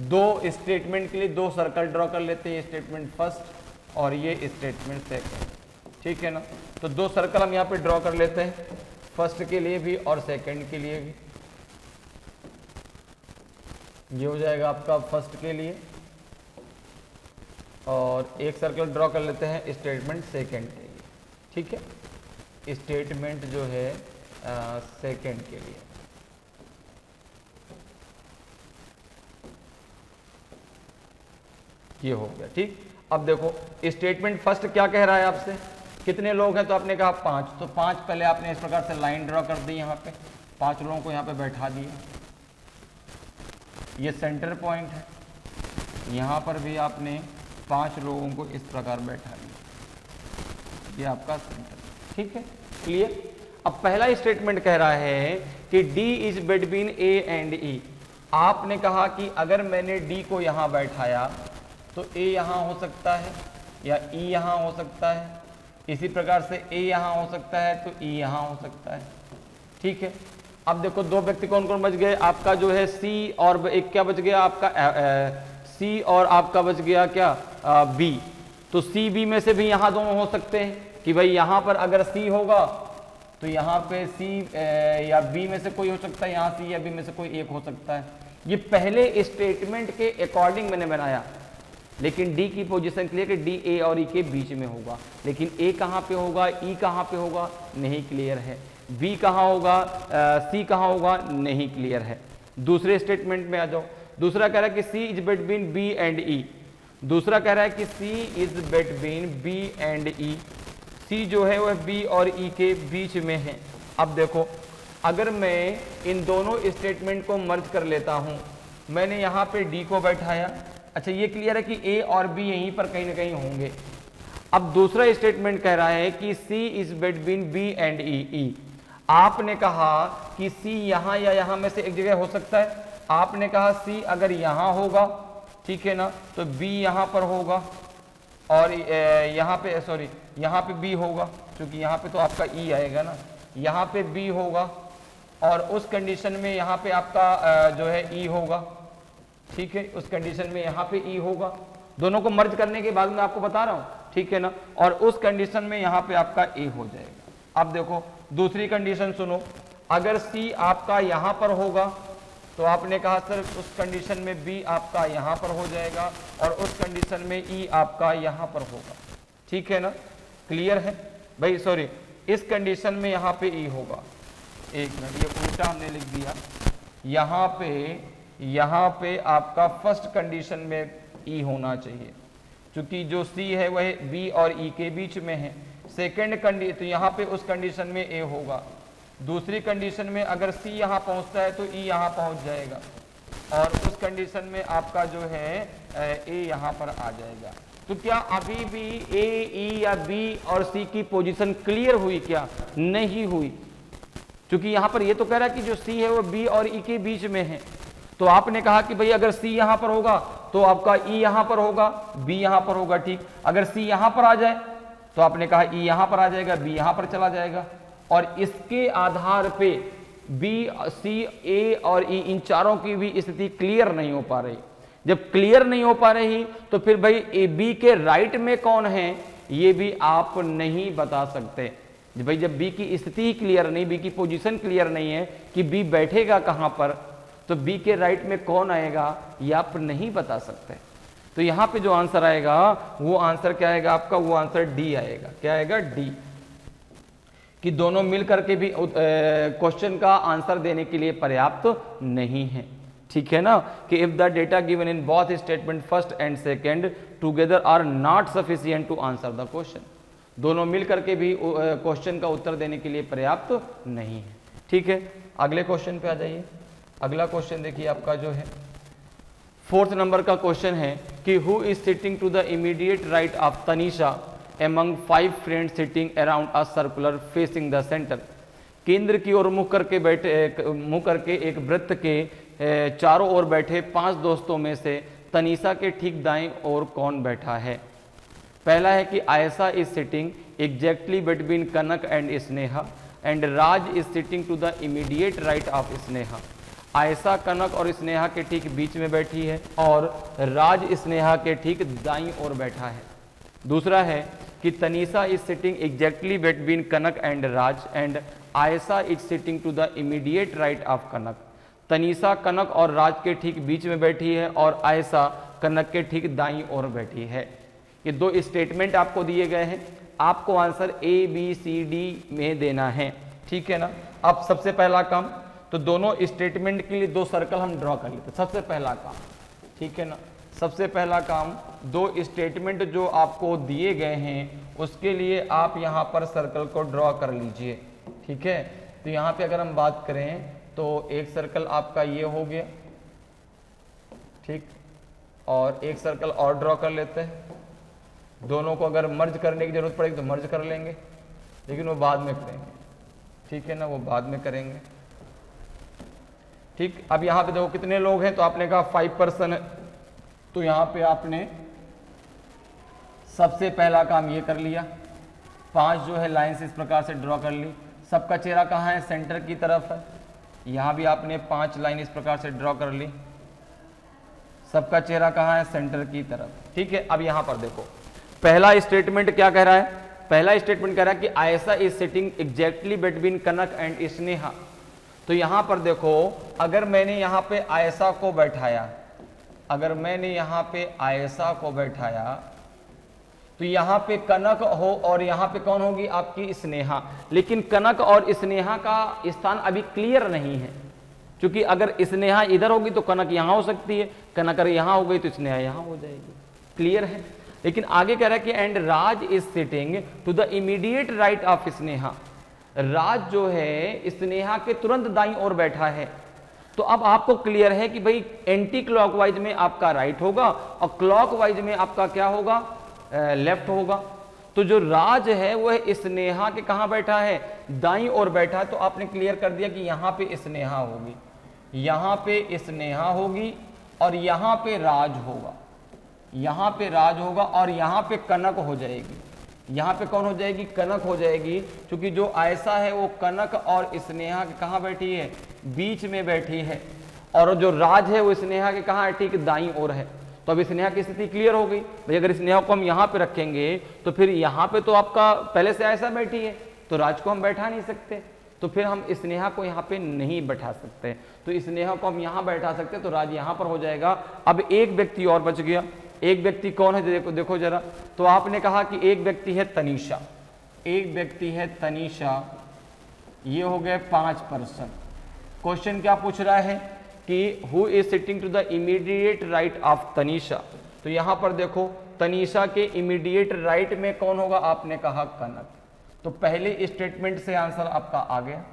दो स्टेटमेंट के लिए दो सर्कल ड्रॉ कर लेते हैं, स्टेटमेंट फर्स्ट और ये स्टेटमेंट सेकंड, ठीक है ना। तो दो सर्कल हम यहाँ पे ड्रॉ कर लेते हैं, फर्स्ट के लिए भी और सेकंड के लिए भी। ये हो जाएगा आपका फर्स्ट के लिए, और एक सर्कल ड्रॉ कर लेते हैं स्टेटमेंट सेकंड के लिए, ठीक है। स्टेटमेंट जो है सेकंड के लिए, ये हो गया, ठीक। अब देखो स्टेटमेंट फर्स्ट क्या कह रहा है आपसे, कितने लोग हैं, तो आपने कहा 5, तो 5 पहले आपने इस प्रकार से लाइन ड्रॉ कर दी, यहाँ पे 5 लोगों को यहाँ पे बैठा दिया, ये सेंटर पॉइंट है। यहाँ पर भी आपने 5 लोगों को इस प्रकार बैठा दिया, ये आपका सेंटर, ठीक है। क्लियर। अब पहला स्टेटमेंट कह रहा है कि D is between A and E। आपने कहा कि अगर मैंने D को यहाँ बैठाया तो A यहाँ हो सकता है या E यहाँ हो सकता है, इसी प्रकार से A यहाँ हो सकता है तो E यहाँ हो सकता है, ठीक है। अब देखो दो व्यक्ति कौन कौन बच गए, आपका जो है C और एक क्या बच गया आपका C और आपका बच गया क्या B। तो C B में से भी यहाँ दोनों हो सकते हैं कि भाई यहाँ पर अगर C होगा तो यहाँ पे C या B में से कोई हो सकता है, यहाँ C या B में से कोई एक हो सकता है। ये पहले स्टेटमेंट के अकॉर्डिंग मैंने बनाया, लेकिन D की पोजीशन क्लियर कि D A और E के बीच में होगा, लेकिन A कहाँ पे होगा, E कहाँ पे होगा, नहीं क्लियर है। B कहाँ होगा, C कहाँ होगा, नहीं क्लियर है। दूसरे स्टेटमेंट में आ जाओ। दूसरा कह रहा है कि C is between B and E। दूसरा कह रहा है कि C is between B and E। C जो है वह B और E के बीच में है। अब देखो अगर मैं इन दोनों स्टेटमेंट को मर्ज कर लेता हूं, मैंने यहाँ पे D को बैठाया, अच्छा ये क्लियर है कि A और B यहीं पर कहीं ना कहीं होंगे। अब दूसरा स्टेटमेंट कह रहा है कि C is between B and E। आपने कहा कि C यहाँ या यहाँ में से एक जगह हो सकता है। आपने कहा C अगर यहाँ होगा, ठीक है ना, तो B यहाँ पर होगा और यहाँ पे सॉरी यहाँ पे B होगा, क्योंकि यहाँ पे तो आपका E आएगा ना, यहाँ पे B होगा और उस कंडीशन में यहाँ पे आपका जो है E होगा, ठीक है। उस कंडीशन में यहाँ पे E होगा। दोनों को मर्ज करने के बाद मैं आपको बता रहा हूँ, ठीक है ना, और उस कंडीशन में यहाँ पे आपका A हो जाएगा। अब देखो दूसरी कंडीशन सुनो, अगर C आपका यहाँ पर होगा तो आपने कहा सर उस कंडीशन में B आपका यहाँ पर हो जाएगा और उस कंडीशन में E आपका यहाँ पर होगा, ठीक है ना। क्लियर है भाई, सॉरी इस कंडीशन में यहाँ पे E होगा, एक मिनट ये उल्टा हमने लिख दिया, यहाँ पे आपका फर्स्ट कंडीशन में E होना चाहिए, क्योंकि जो C है वह B और E के बीच में है। सेकेंड कंडीशन, तो यहाँ पे उस कंडीशन में A होगा। दूसरी कंडीशन में अगर C यहाँ पहुँचता है तो E यहाँ पहुँच जाएगा और उस कंडीशन में आपका जो है A यहाँ पर आ जाएगा। तो क्या अभी भी A, E या B और C की पोजीशन क्लियर हुई? क्या नहीं हुई, क्योंकि यहाँ पर ये तो कह रहा है कि जो C है वो B और E के बीच में है। तो आपने कहा कि भाई अगर C यहाँ पर होगा तो आपका E यहाँ पर होगा, B यहाँ पर होगा, ठीक। अगर C यहाँ पर आ जाए तो आपने कहा E यहाँ पर आ जाएगा, B यहाँ पर चला जाएगा, और इसके आधार पे B, C, A और E इन चारों की भी स्थिति क्लियर नहीं हो पा रही। जब क्लियर नहीं हो पा रही तो फिर भाई ए बी के राइट में कौन है ये भी आप नहीं बता सकते। भाई जब बी की स्थिति ही क्लियर नहीं, बी की पोजीशन क्लियर नहीं है कि बी बैठेगा कहां पर, तो बी के राइट में कौन आएगा ये आप नहीं बता सकते। तो यहां पे जो आंसर आएगा वो आंसर क्या आएगा आपका, वो आंसर डी आएगा। क्या आएगा? डी। कि दोनों मिल करके भी क्वेश्चन का आंसर देने के लिए पर्याप्त नहीं है। ठीक है ना, कि if the data given in both statement first and second together are not sufficient to answer the question, दोनों मिल करके भी क्वेश्चन का उत्तर देने के लिए पर्याप्त नहीं है। ठीक है, अगले क्वेश्चन पे आ जाइए। अगला क्वेश्चन देखिए आपका जो है 4th नंबर का क्वेश्चन है कि who is sitting to the immediate right of Tanisha among 5 friends sitting around a circular facing the centre. केंद्र की ओर मुख करके एक वृत्त के चारों ओर बैठे 5 दोस्तों में से तनीषा के ठीक दाएं ओर कौन बैठा है। पहला है कि Ayesha is sitting exactly between Kanak and Sneha and Raj is sitting to the immediate right of Sneha. Ayesha Kanak और स्नेहा के ठीक बीच में बैठी है और राज स्नेहा के ठीक दाईं ओर बैठा है। दूसरा है कि Tanisha is sitting exactly between Kanak and Raj and Ayesha is sitting to the immediate right of Kanak. Tanisha Kanak और राज के ठीक बीच में बैठी है और आयशा कनक के ठीक दाईं ओर बैठी है। ये 2 स्टेटमेंट आपको दिए गए हैं, आपको आंसर ABCD में देना है। ठीक है ना। अब सबसे पहला काम तो दोनों स्टेटमेंट के लिए 2 सर्कल हम ड्रॉ कर लेते हैं। सबसे पहला काम, ठीक है ना, सबसे पहला काम 2 स्टेटमेंट जो आपको दिए गए हैं उसके लिए आप यहाँ पर सर्कल को ड्रॉ कर लीजिए। ठीक है, तो यहाँ पे अगर हम बात करें तो एक सर्कल आपका ये हो गया, ठीक, और एक सर्कल और ड्रॉ कर लेते हैं। दोनों को अगर मर्ज करने की जरूरत पड़ेगी तो मर्ज कर लेंगे, लेकिन वो बाद में करेंगे। ठीक है ना, वो बाद में करेंगे। ठीक, अब यहाँ पे देखो कितने लोग हैं, तो आपने कहा 5 पर्सन है, तो यहाँ पे आपने सबसे पहला काम ये कर लिया, 5 जो है लाइंस इस प्रकार से ड्रॉ कर ली। सबका चेहरा कहाँ है, सेंटर की तरफ है। यहाँ भी आपने 5 लाइन इस प्रकार से ड्रॉ कर ली, सबका चेहरा कहाँ है, सेंटर की तरफ। ठीक है, अब यहाँ पर देखो पहला स्टेटमेंट क्या कह रहा है, पहला स्टेटमेंट कह रहा है कि Ayesha is sitting exactly between Kanak and Sneha. तो यहां पर देखो अगर मैंने यहां पे आयशा को बैठाया, अगर मैंने यहां पे आयशा को बैठाया तो यहां पे कनक हो और यहां पे कौन होगी, आपकी स्नेहा। लेकिन कनक और स्नेहा का स्थान अभी क्लियर नहीं है, क्योंकि अगर स्नेहा इधर होगी तो कनक यहां हो सकती है, कनक अगर यहां हो गई तो स्नेहा यहां हो जाएगी। क्लियर है। लेकिन आगे कह रहा है कि and Raj is sitting to the immediate right of Sneha. Raj जो है स्नेहा के तुरंत दाईं ओर बैठा है। तो अब आपको क्लियर है कि भाई एंटी क्लॉकवाइज में आपका राइट होगा और क्लॉकवाइज में आपका क्या होगा, लेफ्ट होगा। तो जो राज है वह स्नेहा के कहां बैठा है, दाईं ओर बैठा है। तो आपने क्लियर कर दिया कि यहां पे स्नेहा होगी, यहां पे स्नेहा होगी और यहां पे राज होगा, यहां पे राज होगा और यहां पे कनक हो जाएगी। यहां पे कौन हो जाएगी, कनक हो जाएगी, क्योंकि जो आयशा है वो कनक और स्नेहा के कहां बैठी है, बीच में बैठी है, और जो राज है वो स्नेहा के कहां है, ठीक दाईं ओर है। तो अब स्नेहा की स्थिति क्लियर हो गई। भाई अगर स्नेहा को हम यहां पे रखेंगे तो फिर यहां पे तो आपका पहले से आयशा बैठी है, तो राज को हम बैठा नहीं सकते, तो फिर हम स्नेहा को यहाँ पे नहीं बैठा सकते। तो स्नेहा को हम यहाँ बैठा सकते, तो राज यहाँ पर हो जाएगा। अब एक व्यक्ति और बच गया। एक व्यक्ति कौन है, देखो जरा। तो आपने कहा कि एक व्यक्ति है तनीषा, एक व्यक्ति है तनीषा, ये हो गए 5 पर्सन। क्वेश्चन क्या पूछ रहा है कि who is sitting to the immediate right of Tanisha. तो यहां पर देखो तनीषा के इमीडिएट राइट में कौन होगा, आपने कहा कनक। तो पहले स्टेटमेंट से आंसर आपका आ गया।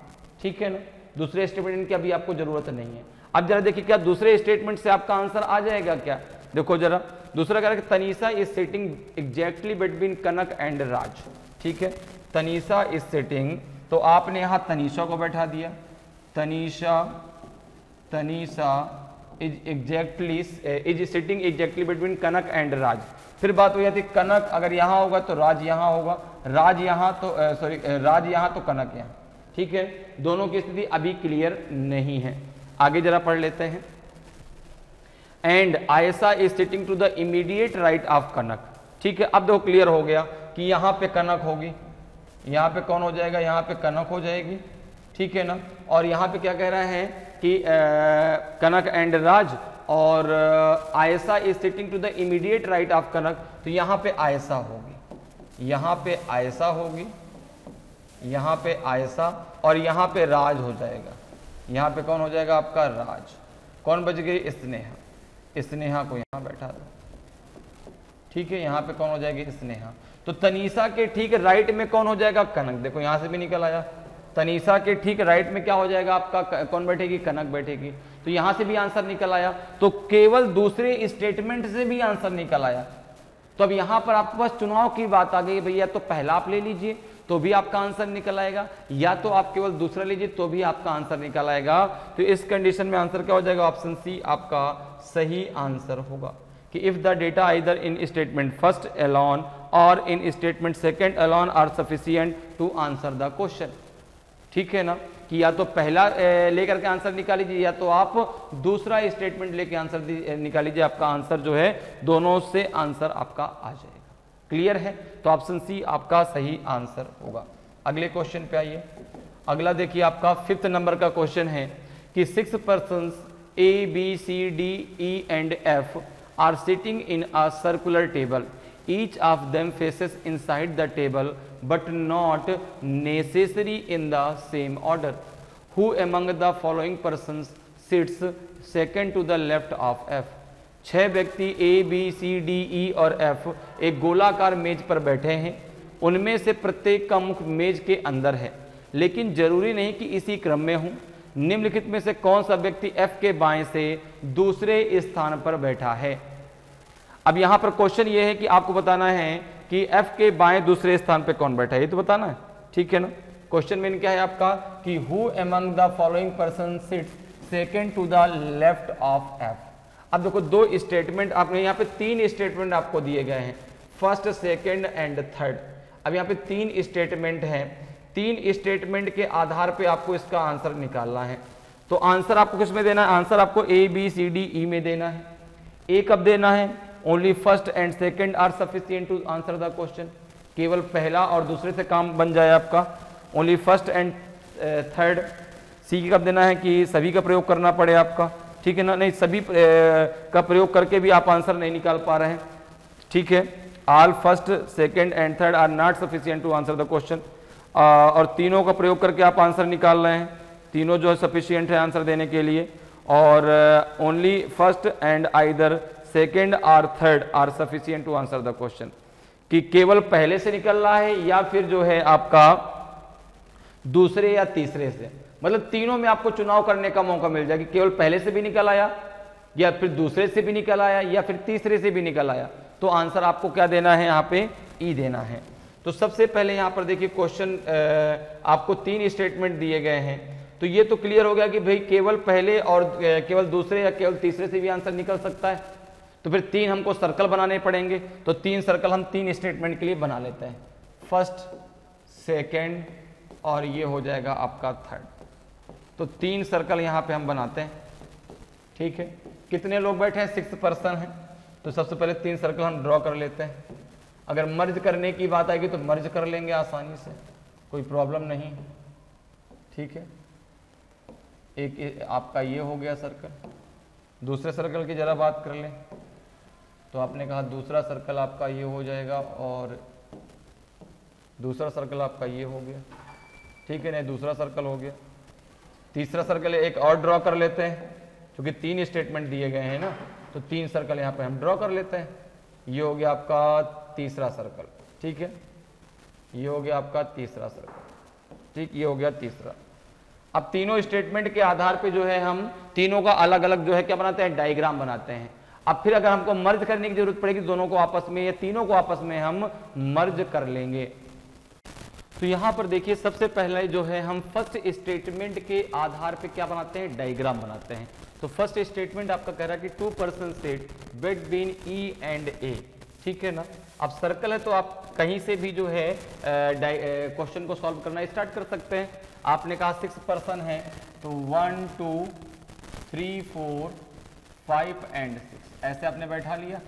ठीक है ना, दूसरे स्टेटमेंट की अभी आपको जरूरत नहीं है। अब जरा देखिए क्या दूसरे स्टेटमेंट से आपका आंसर आ जाएगा क्या। देखो जरा, दूसरा कह रहा है कि Tanisha is sitting exactly between Kanak and Raj. ठीक है, तनीषा इज सिटिंग, तो आपने यहां तनीषा को बैठा दिया। Tanisha is sitting exactly between Kanak and Raj. फिर बात हो जाती कनक अगर यहां होगा तो राज यहां होगा, राज यहां तो राज यहां तो कनक यहां। ठीक है, दोनों की स्थिति अभी क्लियर नहीं है। आगे जरा पढ़ लेते हैं। And Ayesha is sitting to the immediate right of Kanak. ठीक है, अब देखो क्लियर हो गया कि यहाँ पे कनक होगी, यहाँ पे कौन हो जाएगा, यहाँ पे कनक हो जाएगी। ठीक है ना, और यहाँ पे क्या कह रहा है कि कनक एंड राज, और Ayesha is sitting to the immediate right of Kanak. तो यहाँ पे आयशा होगी, यहाँ पे आयशा होगी, यहाँ पे आयशा और यहाँ पे राज हो जाएगा। यहाँ पे कौन हो जाएगा आपका राज। कौन बच गई स्नेहा, स्नेहा को यहाँ बैठा दो, ठीक है। यहाँ पे कौन हो जाएगी स्नेहा। तो तनीषा के ठीक राइट में कौन हो जाएगा कनक, देखो यहाँ से भी निकल आया। तनीषा के ठीक राइट में क्या हो जाएगा आपका कौन बैठेगी कनक बैठेगी। तो यहाँ से भी आंसर निकल आया। तो केवल दूसरे स्टेटमेंट से भी आंसर निकल आया। तो अब यहाँ पर आपके पास चुनाव की बात आ गई भैया, तो पहला आप ले लीजिए तो भी आपका आंसर निकल आएगा, या तो आप केवल दूसरा लीजिए तो भी आपका आंसर निकल आएगा। तो इस कंडीशन में आंसर क्या हो जाएगा, ऑप्शन सी आपका सही आंसर होगा कि if the data either in statement first alone और in statement second alone are sufficient to answer the question. ठीक है ना, कि या तो पहला लेकर के आंसर निकाल लीजिए या तो आप दूसरा स्टेटमेंट लेके आंसर निकाल लीजिए, आपका आंसर जो है दोनों से आंसर आपका आ जाएगा। क्लियर है, तो ऑप्शन सी आपका सही आंसर होगा। अगले क्वेश्चन पे आइए। अगला देखिए आपका 5th नंबर का क्वेश्चन है कि 6 persons A, B, C, D, E and F are sitting in a circular table. Each of them faces inside the table but not necessary in the same order. Who among the following persons sits second to the left of F? 6 व्यक्ति A, B, C, D, E और F एक गोलाकार मेज पर बैठे हैं। उनमें से प्रत्येक का मुख मेज के अंदर है, लेकिन जरूरी नहीं कि इसी क्रम में हो। निम्नलिखित में से कौन सा व्यक्ति F के बाएं से दूसरे स्थान पर बैठा है। अब यहां पर क्वेश्चन ये है कि आपको बताना है कि F के बाएं दूसरे स्थान पर कौन बैठा है, ये तो बताना है। ठीक है ना, क्वेश्चन में क्या है आपका कि who among the following person sits second to the left of F। अब देखो दो स्टेटमेंट आपने यहाँ पे 3 स्टेटमेंट आपको दिए गए हैं, फर्स्ट सेकंड एंड थर्ड। अब यहाँ पे 3 स्टेटमेंट हैं, 3 स्टेटमेंट के आधार पे आपको इसका आंसर निकालना है। तो आंसर आपको किस में देना है, आंसर आपको A, B, C, D, E में देना है। A कब देना है, only first and second are sufficient to answer the question. केवल पहला और दूसरे से काम बन जाए आपका, only first and third. C कब देना है कि सभी का प्रयोग करना पड़े आपका। ठीक है ना, नहीं सभी का प्रयोग करके भी आप आंसर नहीं निकाल पा रहे हैं। ठीक है, all first second and third are not sufficient to answer the question. और तीनों का प्रयोग करके आप आंसर निकाल रहे हैं, तीनों जो है सफिशिएंट है आंसर देने के लिए। और only first and either second और third are sufficient to answer the question, कि केवल पहले से निकल रहा है या फिर जो है आपका दूसरे या तीसरे से, मतलब तीनों में आपको चुनाव करने का मौका मिल जाएगा कि केवल पहले से भी निकल आया या फिर दूसरे से भी निकल आया या फिर तीसरे से भी निकल आया। तो आंसर आपको क्या देना है, यहाँ पे ई देना है। तो सबसे पहले यहाँ पर देखिए क्वेश्चन आपको 3 स्टेटमेंट दिए गए हैं, तो ये तो क्लियर हो गया कि भाई केवल पहले और केवल दूसरे या केवल तीसरे से भी आंसर निकल सकता है। तो फिर 3 हमको सर्कल बनाने पड़ेंगे, तो 3 सर्कल हम 3 स्टेटमेंट के लिए बना लेते हैं, फर्स्ट सेकेंड और ये हो जाएगा आपका थर्ड। तो 3 सर्कल यहाँ पे हम बनाते हैं। ठीक है, कितने लोग बैठे हैं, 6 पर्सन हैं। तो सबसे पहले 3 सर्कल हम ड्रॉ कर लेते हैं। अगर मर्ज करने की बात आएगी तो मर्ज कर लेंगे आसानी से, कोई प्रॉब्लम नहीं। ठीक है, एक आपका ये हो गया सर्कल। दूसरे सर्कल की जरा बात कर लें, तो आपने कहा दूसरा सर्कल आपका ये हो जाएगा और दूसरा सर्कल आपका ये हो गया। ठीक है, नहीं दूसरा सर्कल हो गया। तीसरा सर्कल एक और ड्रॉ कर लेते हैं, क्योंकि 3 स्टेटमेंट दिए गए हैं ना, तो 3 सर्कल यहाँ पे हम ड्रॉ कर लेते हैं। ये हो गया आपका तीसरा सर्कल। ठीक है, ये हो गया आपका तीसरा सर्कल। ठीक, ये हो गया तीसरा। अब तीनों स्टेटमेंट के आधार पे जो है हम तीनों का अलग अलग जो है क्या बनाते हैं, डायग्राम बनाते हैं। अब फिर अगर हमको मर्ज करने की जरूरत पड़ेगी दोनों को आपस में या तीनों को आपस में हम मर्ज कर लेंगे। तो यहां पर देखिए सबसे पहले जो है हम फर्स्ट स्टेटमेंट के आधार पे क्या बनाते हैं, डायग्राम बनाते हैं। तो फर्स्ट स्टेटमेंट आपका कह रहा है कि 2 person sit between E and A. ठीक है ना, अब सर्कल है तो आप कहीं से भी जो है क्वेश्चन को सॉल्व करना स्टार्ट कर सकते हैं। आपने कहा 6 पर्सन है, तो 1 2 3 4 5 एंड 6 ऐसे आपने बैठा लिया।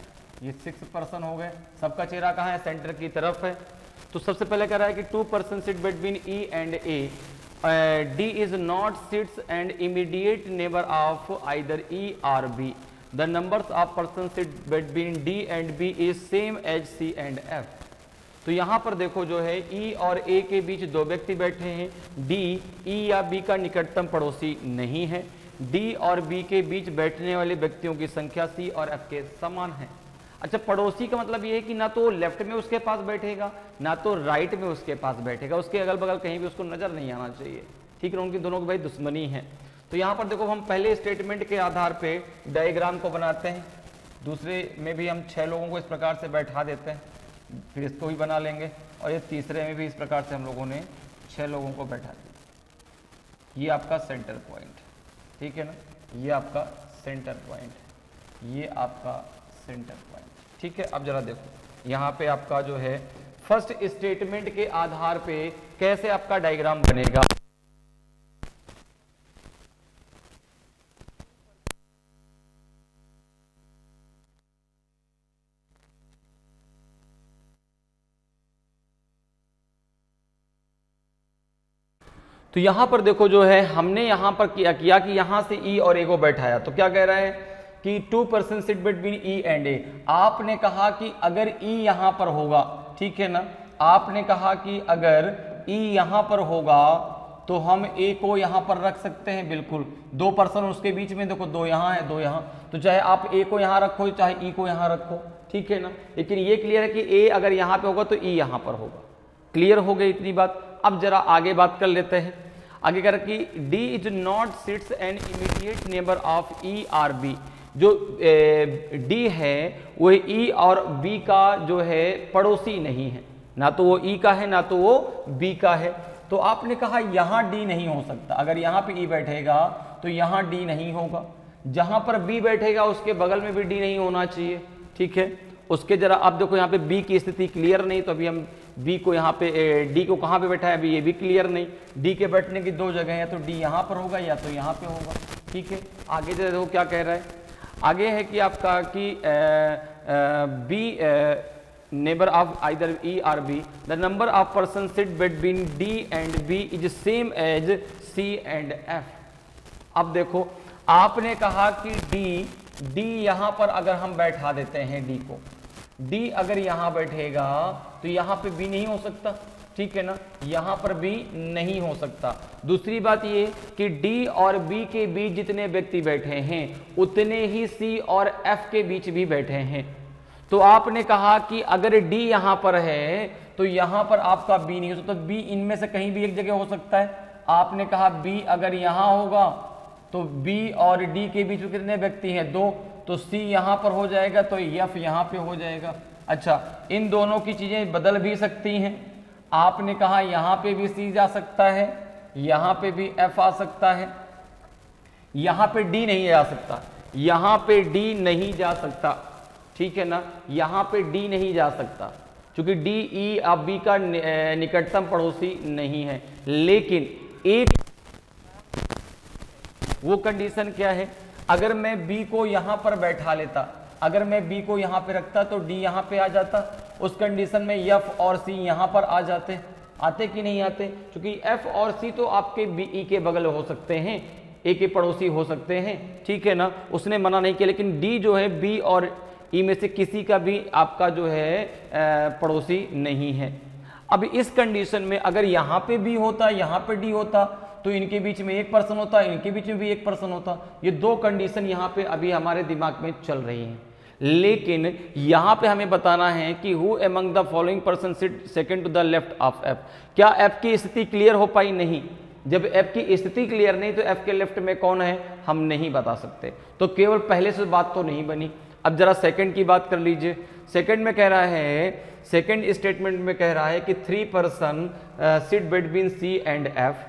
ये 6 पर्सन हो गए, सबका चेहरा कहाँ है, सेंटर की तरफ है। तो सबसे पहले कह रहा है कि 2 person sit between E and A, D is not sits and immediate neighbour of either E और B. The numbers of persons sit between D and B is same as C and F. तो यहां पर देखो जो है ई और ए के बीच दो व्यक्ति बैठे हैं, डी ई या बी का निकटतम पड़ोसी नहीं है, डी और बी के बीच बैठने वाले व्यक्तियों की संख्या सी और एफ के समान है। अच्छा, पड़ोसी का मतलब ये है कि ना तो लेफ्ट में उसके पास बैठेगा ना तो राइट में उसके पास बैठेगा, उसके अगल बगल कहीं भी उसको नजर नहीं आना चाहिए, ठीक है, उनकी दोनों की भाई दुश्मनी है। तो यहाँ पर देखो हम पहले स्टेटमेंट के आधार पे डायग्राम को बनाते हैं, दूसरे में भी हम 6 लोगों को इस प्रकार से बैठा देते हैं, फिर इसको भी बना लेंगे, और ये तीसरे में भी इस प्रकार से हम लोगों ने 6 लोगों को बैठा दिया। ये आपका सेंटर पॉइंट, ठीक है ना, ये आपका सेंटर पॉइंट, ये आपका सेंटर पॉइंट, ठीक है। अब जरा देखो यहाँ पे आपका जो है फर्स्ट स्टेटमेंट के आधार पे कैसे आपका डायग्राम बनेगा। तो यहां पर देखो जो है हमने यहां पर किया कि यहां से ई और ए को बैठाया, तो क्या कह रहा है कि 2 person sit between E and A. आपने कहा कि अगर ई यहां पर होगा, ठीक है ना, आपने कहा कि अगर ई यहां पर होगा तो हम ए को यहां पर रख सकते हैं, बिल्कुल 2 पर्सन उसके बीच में, देखो 2 यहां है 2 यहां, तो चाहे आप ए को यहां रखो चाहे ई को यहां रखो, ठीक है ना। लेकिन ये क्लियर है कि ए अगर यहां पे होगा तो ई यहां पर होगा। क्लियर हो गई इतनी बात। अब जरा आगे बात कर लेते हैं। आगे कर कि D is not sits an immediate neighbour of E or B. जो D है वो E और B का जो है पड़ोसी नहीं है, ना तो वो E का है ना तो वो B का है। तो आपने कहा यहाँ D नहीं हो सकता, अगर यहाँ पे E बैठेगा तो यहाँ D नहीं होगा, जहां पर B बैठेगा उसके बगल में भी D नहीं होना चाहिए, ठीक है। उसके जरा आप देखो यहाँ पे B की स्थिति क्लियर नहीं, तो अभी हम B को यहाँ पे D को कहाँ पे बैठा है, अभी ये भी क्लियर नहीं। D के बैठने की 2 जगह है, तो D यहाँ पर होगा या तो यहाँ पे होगा, ठीक है। आगे देखो क्या कह रहा है, आगे है कि आपका कि B neighbour of either E और B, the number of person sit between D and B is same as C and F। अब देखो आपने कहा कि D यहाँ पर अगर हम बैठा देते हैं D को, D अगर यहाँ बैठेगा तो यहाँ पे B नहीं हो सकता, ठीक है ना, यहाँ पर B नहीं हो सकता। दूसरी बात ये कि D और B के बीच जितने व्यक्ति बैठे हैं उतने ही C और F के बीच भी बैठे हैं। तो आपने कहा कि अगर D यहाँ पर है तो यहाँ पर आपका B नहीं हो सकता, B इनमें से कहीं भी एक जगह हो सकता है। आपने कहा B अगर यहाँ होगा तो B और D के बीच में कितने व्यक्ति हैं, 2, तो C यहाँ पर हो जाएगा तो F यहाँ पे हो जाएगा। अच्छा, इन दोनों की चीजें बदल भी सकती हैं। आपने कहा यहाँ पे भी C जा सकता है, यहाँ पे भी F आ सकता है, यहाँ पे D नहीं जा सकता, यहाँ पे D नहीं जा सकता, ठीक है ना, यहाँ पे D नहीं जा सकता क्योंकि D E और B का निकटतम पड़ोसी नहीं है। लेकिन एक वो कंडीशन क्या है, अगर मैं B को यहां पर बैठा लेता, अगर मैं B को यहां पे रखता तो D यहां पे आ जाता, उस कंडीशन में F और C यहां पर आ जाते, आते कि नहीं आते, क्योंकि F और C तो आपके E के बगल हो सकते हैं, A के पड़ोसी हो सकते हैं, ठीक है ना, उसने मना नहीं किया। लेकिन D जो है B और E में से किसी का भी आपका जो है पड़ोसी नहीं है। अब इस कंडीशन में अगर यहाँ पे B होता, यहाँ पे D होता, तो इनके बीच में 1 पर्सन होता, इनके बीच में भी 1 पर्सन होता। ये 2 कंडीशन यहाँ पे अभी हमारे दिमाग में चल रही हैं। लेकिन यहाँ पे हमें बताना है कि who among the following person sit second to the left of F। क्या F की स्थिति क्लियर हो पाई? नहीं। जब F की स्थिति क्लियर नहीं तो F के लेफ्ट में कौन है हम नहीं बता सकते, तो केवल पहले से बात तो नहीं बनी। अब जरा सेकंड की बात कर लीजिए। सेकंड में कह रहा है, सेकंड स्टेटमेंट में कह रहा है कि 3 person sit between C and F,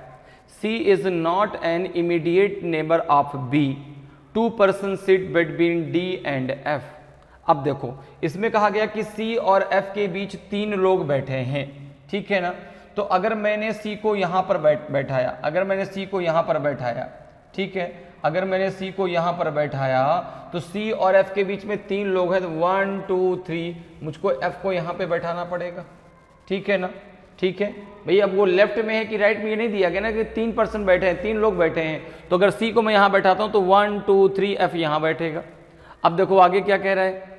C is not an immediate neighbor of B, 2 person sit between D and F। अब देखो इसमें कहा गया कि C और F के बीच 3 लोग बैठे हैं, ठीक है ना, तो अगर मैंने C को यहाँ पर बैठाया, अगर मैंने C को यहाँ पर बैठाया, ठीक है, अगर मैंने C को यहाँ पर बैठाया तो C और F के बीच में 3 लोग हैं, तो 1 2 3 मुझको F को यहाँ पे बैठाना पड़ेगा, ठीक है ना, ठीक है भाई। अब वो लेफ्ट में है कि राइट में, ये नहीं दिया गया ना कि 3 पर्सन बैठे हैं, 3 लोग बैठे हैं, तो अगर C को मैं यहाँ बैठाता हूँ तो 1 2 3 F यहाँ बैठेगा। अब देखो आगे क्या कह रहा है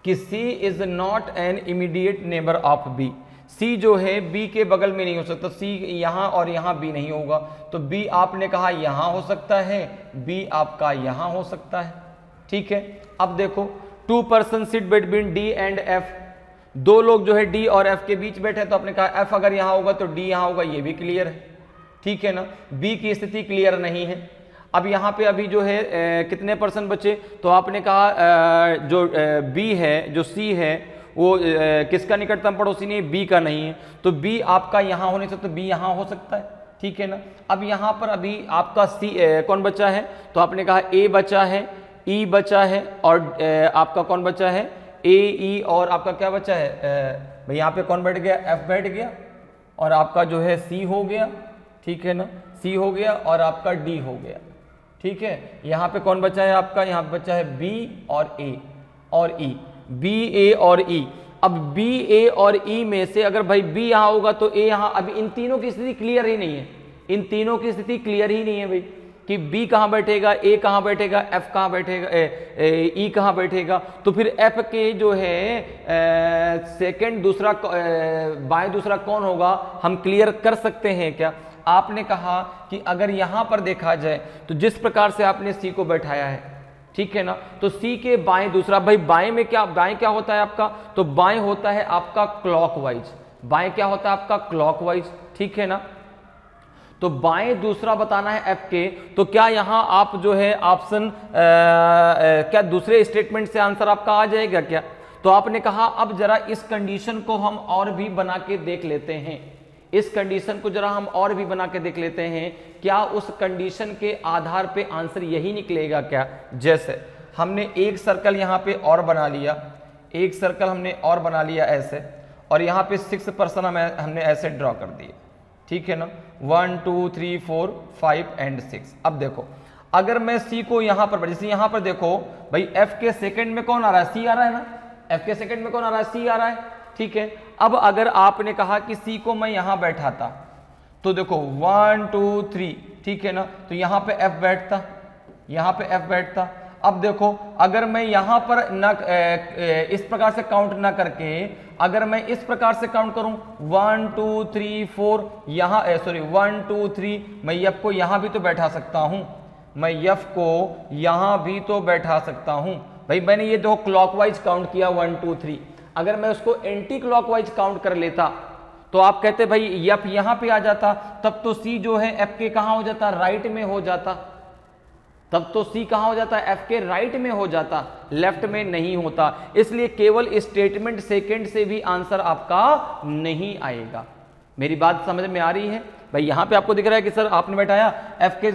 कि C is not an immediate neighbour of B। C जो है B के बगल में नहीं हो सकता, C यहाँ और यहाँ B नहीं होगा, तो B आपने कहा यहाँ हो सकता है, B आपका यहाँ हो सकता है। ठीक है, अब देखो 2 person sit between D and F, 2 लोग जो है D और F के बीच बैठे, तो आपने कहा F अगर यहाँ होगा तो D यहाँ होगा, ये भी क्लियर है। ठीक है ना, B की स्थिति क्लियर नहीं है। अब यहाँ पे अभी जो है कितने पर्सन बचे, तो आपने कहा जो B है, जो C है वो किसका निकटतम पड़ोसी नहीं है, B का नहीं है, तो B आपका यहाँ हो नहीं सकता, B यहाँ हो सकता है। ठीक है ना, अब यहाँ पर अभी आपका C कौन बचा है, तो आपने कहा A बचा है, E बचा है, और आपका कौन बचा है, A E, और आपका क्या बचा है भाई, यहाँ पे कौन बैठ गया, F बैठ गया, और आपका जो है C हो गया। ठीक है ना, C हो गया और आपका D हो गया। ठीक है, यहाँ पे कौन बचा है आपका, यहाँ पे बचा है B और A और E, B A और E। अब B A और E में से अगर भाई B यहाँ होगा तो A यहाँ, अभी इन तीनों की स्थिति क्लियर ही नहीं है, इन तीनों की स्थिति क्लियर ही नहीं है भाई, कि B कहाँ बैठेगा, A कहाँ बैठेगा, F कहाँ बैठेगा, E कहाँ बैठेगा। तो फिर F के जो है सेकंड दूसरा बाएं दूसरा कौन होगा, हम क्लियर कर सकते हैं क्या। आपने कहा कि अगर यहां पर देखा जाए तो जिस प्रकार से आपने C को बैठाया है, ठीक है ना, तो C के बाएं दूसरा, भाई बाएं में क्या, बाएं क्या होता है आपका, तो बाएं होता है आपका क्लॉकवाइज, बाएं क्या होता है आपका क्लॉकवाइज। ठीक है ना, तो बाएं दूसरा बताना है F के, तो क्या यहां आप जो है ऑप्शन क्या दूसरे स्टेटमेंट से आंसर आपका आ जाएगा क्या। तो आपने कहा अब जरा इस कंडीशन को हम और भी बना के देख लेते हैं, इस कंडीशन को जरा हम और भी बना के देख लेते हैं, क्या उस कंडीशन के आधार पे आंसर यही निकलेगा क्या। जैसे हमने एक सर्कल यहाँ पे और बना लिया, एक सर्कल हमने और बना लिया ऐसे, और यहाँ पे 6 पर्सन हमने ऐसे ड्रॉ कर दिए। ठीक है ना, 1 2 3 4 5 एंड 6। अब देखो अगर मैं C को यहाँ पर, जैसे यहाँ पर देखो भाई F के सेकंड में कौन आ रहा है, C आ रहा है ना, F के सेकंड में कौन आ रहा है, C आ रहा है। ठीक है, अब अगर आपने कहा कि C को मैं यहां बैठाता, तो देखो 1 2 3, ठीक है ना, तो यहां पे F बैठता, यहां पे F बैठता। अब देखो अगर मैं यहां पर न इस प्रकार से काउंट ना करके, अगर मैं इस प्रकार से काउंट करूं 1 2 3 4, यहां 1 2 3, मैं F को यहां भी तो बैठा सकता हूं, मैं F को यहां भी तो बैठा सकता हूं। भाई मैंने ये देखो क्लॉकवाइज काउंट किया 1 2 3, अगर मैं उसको एंटी क्लॉकवाइज काउंट कर लेता तो आप कहते भाई F यहां पे आ जाता, तब तो C जो है F के कहां हो जाता, राइट में हो जाता, तब तो C कहां हो जाता, F के राइट में हो जाता, लेफ्ट में नहीं होता। इसलिए केवल स्टेटमेंट सेकंड से भी आंसर आपका नहीं आएगा। मेरी बात समझ में आ रही है भाई। यहां पे आपको दिख रहा है कि सर आपने बैठाया F के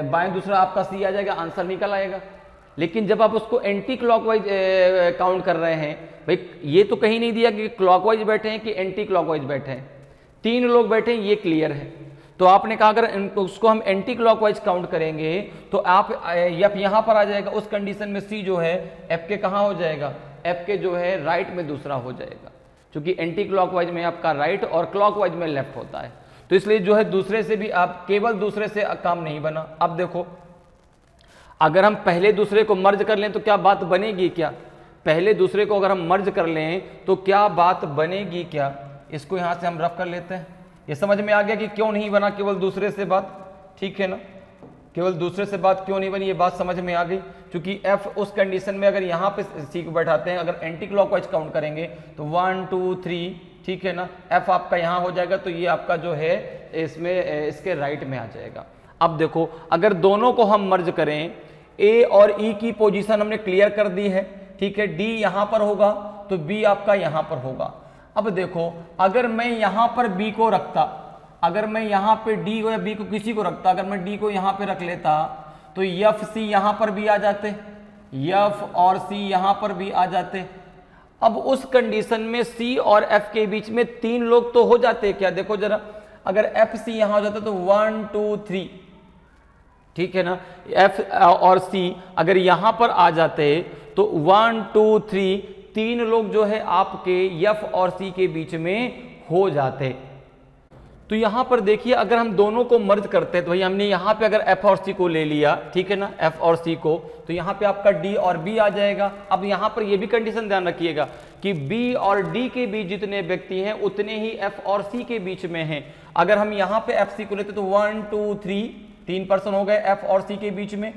बाएं दूसरा आपका C आ जाएगा, आंसर निकल आएगा। लेकिन जब आप उसको एंटी क्लॉकवाइज काउंट कर रहे हैं, भाई ये तो कहीं नहीं दिया कि क्लॉकवाइज बैठे हैं कि एंटी क्लॉकवाइज बैठे हैं, 3 लोग बैठे हैं, ये क्लियर है। तो आपने कहा अगर उसको हम एंटी क्लॉकवाइज काउंट करेंगे तो आप F यहां पर आ जाएगा, उस कंडीशन में C जो है F के कहां हो जाएगा, F के जो है राइट में दूसरा हो जाएगा, क्योंकि एंटी क्लॉकवाइज में आपका राइट और क्लॉकवाइज में लेफ्ट होता है। तो इसलिए जो है दूसरे से भी आप, केवल दूसरे से काम नहीं बना। अब देखो अगर हम पहले दूसरे को मर्ज कर लें तो क्या बात बनेगी क्या, पहले दूसरे को अगर हम मर्ज कर लें तो क्या बात बनेगी क्या। इसको यहां से हम रफ कर लेते हैं। ये समझ में आ गया कि क्यों नहीं बना केवल दूसरे से बात, ठीक है ना, केवल दूसरे से बात क्यों नहीं बनी, ये बात समझ में आ गई। क्योंकि F उस कंडीशन में अगर यहाँ पे C को बैठाते हैं, अगर एंटी क्लॉकवाइज काउंट करेंगे तो 1 2 3, ठीक है ना, F आपका यहाँ हो जाएगा, तो ये आपका जो है इसमें इसके राइट में आ जाएगा। अब देखो अगर दोनों को हम मर्ज करें, A और E की पोजीशन हमने क्लियर कर दी है, ठीक है, D यहां पर होगा तो B आपका यहां पर होगा। अब देखो अगर मैं यहां पर B को रखता, अगर मैं यहां पे D को या B को किसी को रखता, अगर मैं D को यहां पे रख लेता तो F C यहां पर भी आ जाते, F और C यहां पर भी आ जाते। अब उस कंडीशन में C और F के बीच में 3 लोग तो हो जाते क्या, देखो जरा, अगर F C यहां हो जाता तो 1 2 3, ठीक है ना, F और C अगर यहां पर आ जाते तो 1 2 3, 3 लोग जो है आपके F और C के बीच में हो जाते। तो यहां पर देखिए अगर हम दोनों को मर्ज करते हैं तो भाई हमने यहां पे अगर एफ और सी को ले लिया, ठीक है ना, एफ और सी को, तो यहां पे आपका डी और बी आ जाएगा। अब यहां पर ये भी कंडीशन ध्यान रखिएगा कि बी और डी के बीच जितने व्यक्ति हैं उतने ही एफ और सी के बीच में हैं। अगर हम यहां पे एफ सी को लेते तो 1 2 3 3 पर्सन हो गए एफ और सी के बीच में।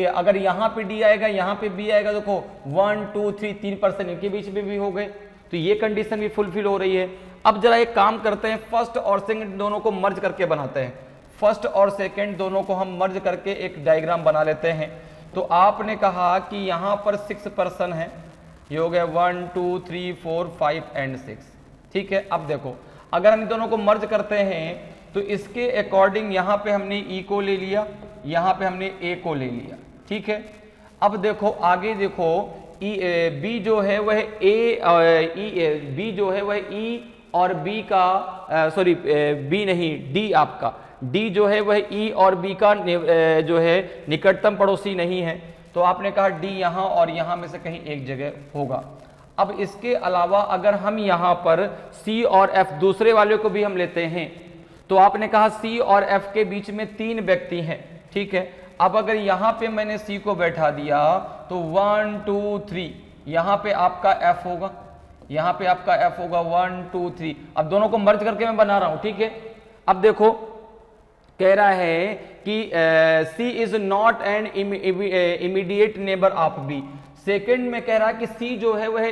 अगर यहाँ पे डी आएगा, यहाँ पे बी आएगा, देखो 1 2 3 3 पर्सन इनके बीच में भी हो गए, तो ये कंडीशन भी फुलफिल हो रही है। अब जरा एक काम करते हैं, फर्स्ट और सेकंड दोनों को मर्ज करके बनाते हैं। फर्स्ट और सेकंड दोनों को हम मर्ज करके एक डायग्राम बना लेते हैं। तो आपने कहा कि यहाँ पर 6 पर्सन है, ये हो गया 1 2 3 4 5 एंड 6, ठीक है। अब देखो अगर हम दोनों को मर्ज करते हैं तो इसके अकॉर्डिंग यहाँ पे हमने ई को ले लिया, यहाँ पे हमने ए को ले लिया, ठीक है। अब देखो आगे देखो बी जो है वह बी जो है वह ई और बी का सॉरी बी नहीं डी, आपका डी जो है वह ई और बी का जो है निकटतम पड़ोसी नहीं है। तो आपने कहा डी यहाँ और यहाँ में से कहीं एक जगह होगा। अब इसके अलावा अगर हम यहाँ पर सी और एफ दूसरे वाले को भी हम लेते हैं तो आपने कहा सी और एफ के बीच में 3 व्यक्ति हैं, ठीक है। अब अगर यहाँ पे मैंने सी को बैठा दिया तो 1 2 3 यहाँ पे आपका एफ होगा, यहाँ पे आपका एफ होगा 1 2 3। अब दोनों को मर्ज करके मैं बना रहा हूं, ठीक है। अब देखो कह रहा है कि C is not an immediate neighbour of B. Second में कह रहा है कि सी जो है वह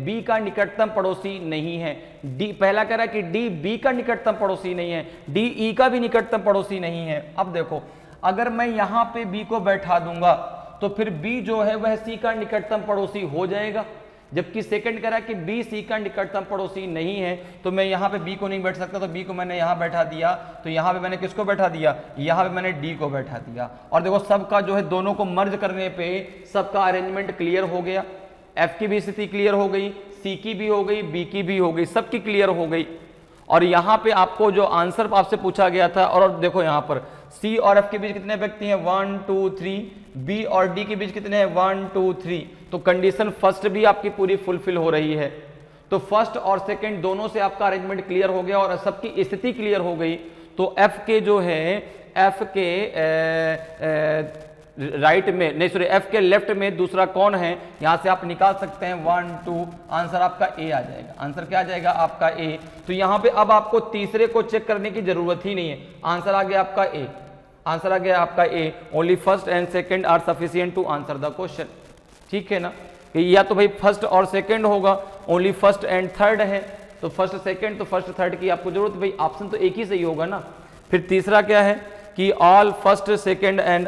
बी का निकटतम पड़ोसी नहीं है। डी पहला कह रहा है कि डी बी का निकटतम पड़ोसी नहीं है, डी ई का भी निकटतम पड़ोसी नहीं है। अब देखो अगर मैं यहाँ पे बी को बैठा दूंगा तो फिर बी जो है वह सी का निकटतम पड़ोसी हो जाएगा, जबकि सेकंड कह रहा है कि बी सी का निकटतम पड़ोसी नहीं है। तो मैं यहाँ पे बी को नहीं बैठ सकता, तो बी को मैंने यहाँ बैठा दिया, तो यहाँ पे मैंने किसको बैठा दिया, यहाँ पे मैंने डी को बैठा दिया। और देखो सबका जो है दोनों को मर्ज करने पे सबका अरेंजमेंट क्लियर हो गया। एफ की भी स्थिति क्लियर हो गई, सी की भी हो गई, बी की भी हो गई, सबकी क्लियर हो गई। और यहाँ पे आपको जो आंसर आपसे पूछा गया था, और देखो यहाँ पर सी और एफ के बीच कितने व्यक्ति हैं 1 2 3, बी और डी के बीच कितने हैं 1 2 3। तो कंडीशन फर्स्ट भी आपकी पूरी फुलफिल हो रही है। तो फर्स्ट और सेकंड दोनों से आपका अरेंजमेंट क्लियर हो गया और सबकी स्थिति क्लियर हो गई। तो एफ के जो है एफ के राइट में नहीं सॉरी एफ के लेफ्ट में दूसरा कौन है, यहां से आप निकाल सकते हैं 1 2, आंसर आपका ए आ जाएगा। आंसर क्या आ जाएगा आपका ए। तो यहां पे अब आपको तीसरे को चेक करने की जरूरत ही नहीं है, आंसर आ गया आपका ए। आंसर आ गया आपका A. Only first and second are sufficient to answer the question, ठीक है ना। या तो भाई फर्स्ट और सेकंड होगा, ओनली फर्स्ट एंड थर्ड है, तो फर्स्ट सेकंड तो फर्स्ट थर्ड की आपको जरूरत, भाई ऑप्शन तो एक ही सही होगा ना। फिर तीसरा क्या है कि all first second and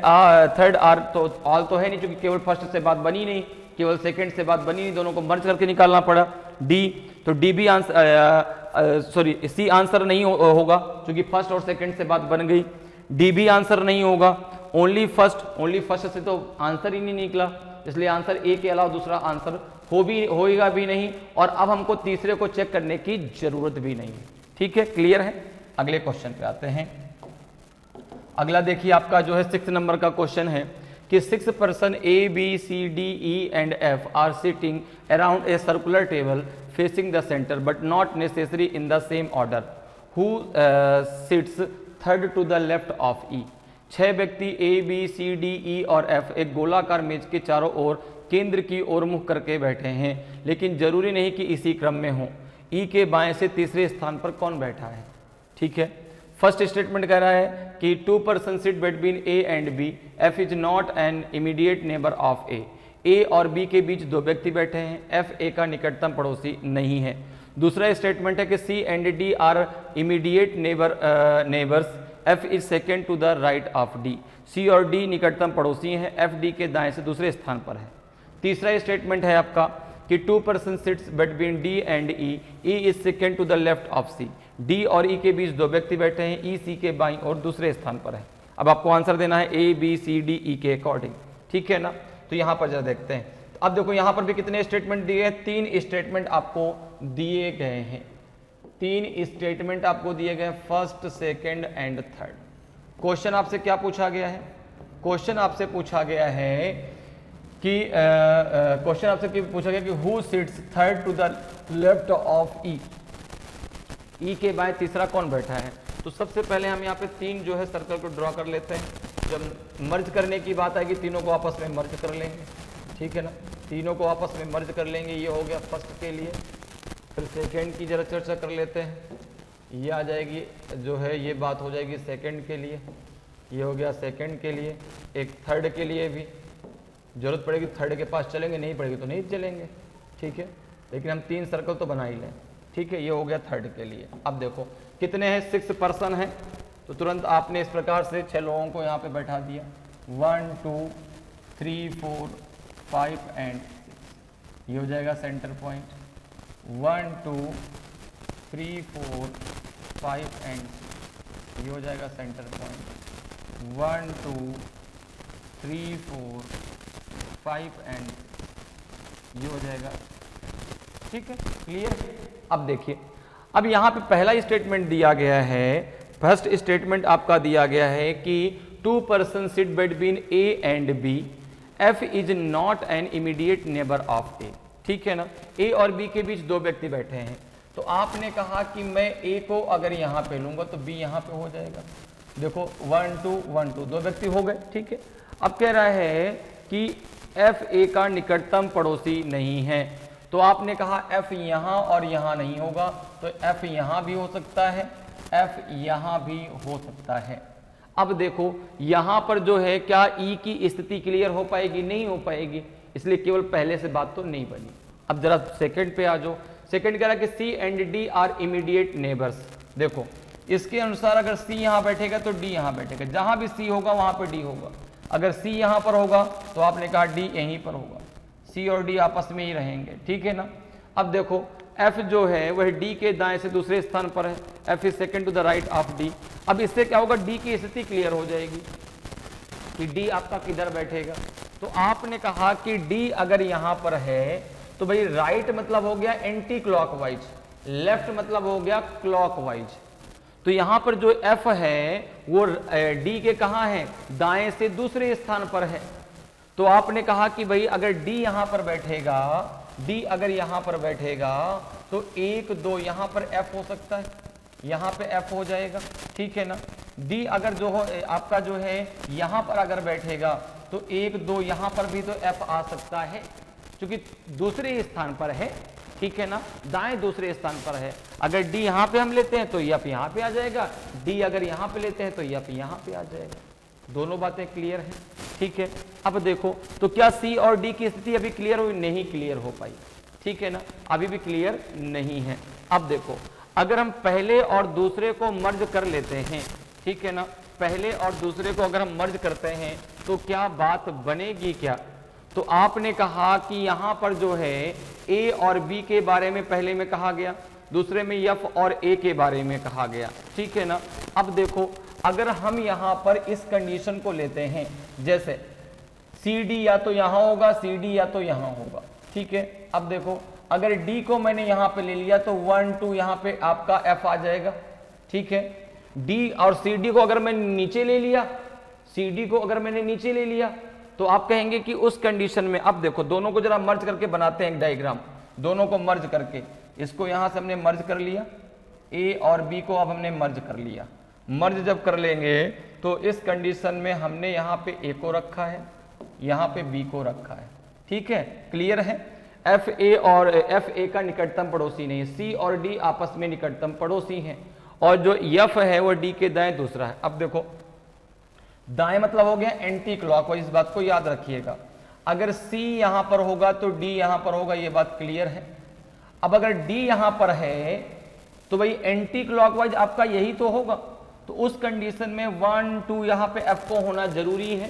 third are, तो ऑल तो है नहीं क्योंकि केवल फर्स्ट से बात बनी नहीं, केवल सेकंड से बात बनी नहीं, दोनों को मर्ज करके निकालना पड़ा। डी, तो डी भी आंसर सॉरी सी आंसर नहीं होगा क्योंकि फर्स्ट और सेकंड से बात बन गई। डी भी आंसर नहीं होगा। ओनली फर्स्ट से तो आंसर ही नहीं निकला, इसलिए आंसर ए के अलावा दूसरा आंसर होगा भी नहीं। और अब हमको तीसरे को चेक करने की जरूरत भी नहीं है, ठीक है, क्लियर है। अगले क्वेश्चन पे आते हैं। अगला देखिए आपका जो है 6 नंबर का क्वेश्चन है कि 6 person A B C D E and F are sitting around a circular table facing the centre but not necessary in the same order, who sits third to the left of E. 6 व्यक्ति ए B C D ई और F एक गोलाकार मेज के चारों ओर केंद्र की ओर मुख करके बैठे हैं, लेकिन जरूरी नहीं कि इसी क्रम में हो। ई के बाएं से तीसरे स्थान पर कौन बैठा है, ठीक है। फर्स्ट स्टेटमेंट कह रहा है कि 2 person sit between A and B, F is not an immediate neighbour of A. A और बी के बीच 2 व्यक्ति बैठे हैं, एफ ए का निकटतम पड़ोसी नहीं है। दूसरा स्टेटमेंट है कि C and D are immediate neighbours, F is second to the right of D. C और डी निकटतम पड़ोसी हैं, एफ डी के दाएं से दूसरे स्थान पर है। तीसरा स्टेटमेंट है आपका कि 2 person sits between D and E, E is second to the left of C. D और ई के बीच 2 व्यक्ति बैठे हैं, ई सी के बाईं और दूसरे स्थान पर है। अब आपको आंसर देना है ए बी सी डी ई के अकॉर्डिंग, ठीक है ना। तो यहां पर जरा देखते हैं। अब देखो यहां पर भी कितने स्टेटमेंट दिए हैं, 3 स्टेटमेंट आपको दिए गए हैं। 3 स्टेटमेंट आपको दिए गए, first second and third. Question आपसे क्या पूछा गया है, क्वेश्चन आपसे पूछा गया है कि क्वेश्चन आपसे पूछा गया कि who sits third to the left of E. 3 statement आपको दिए गए, first second and third. Question आपसे पूछा गया है कि क्वेश्चन आपसे पूछा गया कि who sits third to the left of E. 3 statement आपको दिए गए, first second and third. Question आपसे पूछा गया कि who sits third to the left of E. E के बाएं तीसरा कौन बैठा है। तो सबसे पहले हम यहाँ पे 3 जो है सर्कल को ड्रॉ कर लेते हैं। जब मर्ज करने की बात आएगी तीनों को आपस में मर्ज कर लेंगे, ठीक है ना, तीनों को आपस में मर्ज कर लेंगे। ये हो गया फर्स्ट के लिए। फिर सेकेंड की जरा चर्चा कर लेते हैं। ये आ जाएगी जो है, ये बात हो जाएगी सेकेंड के लिए। ये हो गया सेकेंड के लिए। एक थर्ड के लिए भी जरूरत पड़ेगी थर्ड के पास चलेंगे, नहीं पड़ेगी तो नहीं चलेंगे, ठीक है, लेकिन हम 3 सर्कल तो बना ही लें, ठीक है। ये हो गया थर्ड के लिए। अब देखो कितने हैं, 6 पर्सन हैं, तो तुरंत आपने इस प्रकार से 6 लोगों को यहाँ पे बैठा दिया। 1 2 3 4 5 एंड 6, ये हो जाएगा सेंटर पॉइंट। 1 2 3 4 5 एंड 6, ये हो जाएगा सेंटर पॉइंट। 1 2 3 4 5 एंड, ये हो जाएगा, ठीक है, क्लियर। अब देखिए, अब यहाँ पे पहला स्टेटमेंट दिया गया है, फर्स्ट स्टेटमेंट आपका दिया गया है कि 2 person sit between A and B, F is not an immediate neighbour of A, ठीक है ना। ए और बी के बीच 2 व्यक्ति बैठे हैं, तो आपने कहा कि मैं ए को अगर यहाँ पे लूंगा तो बी यहाँ पे हो जाएगा। देखो 1 2 1 2 2 व्यक्ति हो गए, ठीक है। अब कह रहा है कि एफ ए का निकटतम पड़ोसी नहीं है, तो आपने कहा एफ यहाँ और यहाँ नहीं होगा, तो एफ यहाँ भी हो सकता है, एफ यहाँ भी हो सकता है। अब देखो यहाँ पर जो है, क्या ई की स्थिति क्लियर हो पाएगी, नहीं हो पाएगी, इसलिए केवल पहले से बात तो नहीं बनी। अब जरा सेकंड पे आ जाओ। सेकंड कह रहा है कि C and D are immediate neighbours. देखो इसके अनुसार अगर सी यहाँ बैठेगा तो डी यहाँ बैठेगा, जहां भी सी होगा वहां पे डी होगा। अगर सी यहाँ पर होगा तो आपने कहा डी यहीं पर होगा, सी और डी आपस में ही रहेंगे, ठीक है ना। अब देखो एफ जो है वह डी के दाएं से दूसरे स्थान पर है, F is second to the right of D. अब इससे क्या होगा, डी की स्थिति क्लियर हो जाएगी कि डी आपका किधर बैठेगा। तो आपने कहा कि डी अगर यहाँ पर है तो भाई राइट मतलब हो गया एंटी क्लॉकवाइज, लेफ्ट मतलब हो गया क्लॉकवाइज। तो यहां पर जो एफ है वो डी के कहां है, दाएं से दूसरे स्थान पर है। तो आपने कहा कि भाई अगर डी यहां पर बैठेगा, डी अगर यहां पर बैठेगा तो 1 2 यहां पर एफ हो सकता है, यहां पे एफ हो जाएगा, ठीक है ना। डी अगर जो हो आपका जो है यहां पर अगर बैठेगा तो 1 2 यहां पर भी तो एफ आ सकता है, क्योंकि दूसरे स्थान पर है, ठीक है ना, दाएं दूसरे स्थान पर है। अगर डी यहां पे हम लेते हैं तो एफ यहां पे आ जाएगा, डी अगर यहां पे लेते हैं तो एफ यहां पे आ जाएगा। दोनों बातें क्लियर हैं, ठीक है। अब देखो तो क्या सी और डी की स्थिति अभी क्लियर हुई, नहीं क्लियर हो पाई, ठीक है ना, अभी भी क्लियर नहीं है। अब देखो अगर हम पहले और दूसरे को मर्ज कर लेते हैं, ठीक है ना, पहले और दूसरे को अगर हम मर्ज करते हैं तो क्या बात बनेगी क्या। तो आपने कहा कि यहां पर जो है ए और बी के बारे में पहले में कहा गया, दूसरे में एफ और ए के बारे में कहा गया, ठीक है ना। अब देखो अगर हम यहां पर इस कंडीशन को लेते हैं, जैसे सी डी या तो यहां होगा, सी डी या तो यहां होगा, ठीक है। अब देखो अगर डी को मैंने यहां पे ले लिया तो 1 2 यहां पे आपका एफ आ जाएगा, ठीक है। डी और सी डी को अगर मैंने नीचे ले लिया, सी डी को अगर मैंने नीचे ले लिया तो आप कहेंगे कि उस कंडीशन में, अब देखो दोनों को जरा मर्ज करके बनाते हैं एक डायग्राम, दोनों को मर्ज करके, इसको यहां से हमने मर्ज कर लिया, ए और बी को अब हमने मर्ज कर लिया। मर्ज जब कर लेंगे तो इस कंडीशन में हमने यहाँ पे ए को रखा है, यहाँ पे बी को रखा है, ठीक है, क्लियर है। एफ ए और एफ ए का निकटतम पड़ोसी नहीं, सी और डी आपस में निकटतम पड़ोसी हैं, और जो एफ है वो डी के दाएं दूसरा है। अब देखो दाएं मतलब हो गया एंटी क्लॉकवाइज, इस बात को याद रखिएगा। अगर C यहां पर होगा तो D यहां पर होगा, ये बात क्लियर है। अब अगर D यहां पर है तो भाई एंटी क्लॉकवाइज आपका यही तो होगा, तो उस कंडीशन में 1 2 यहां पे F को होना जरूरी है,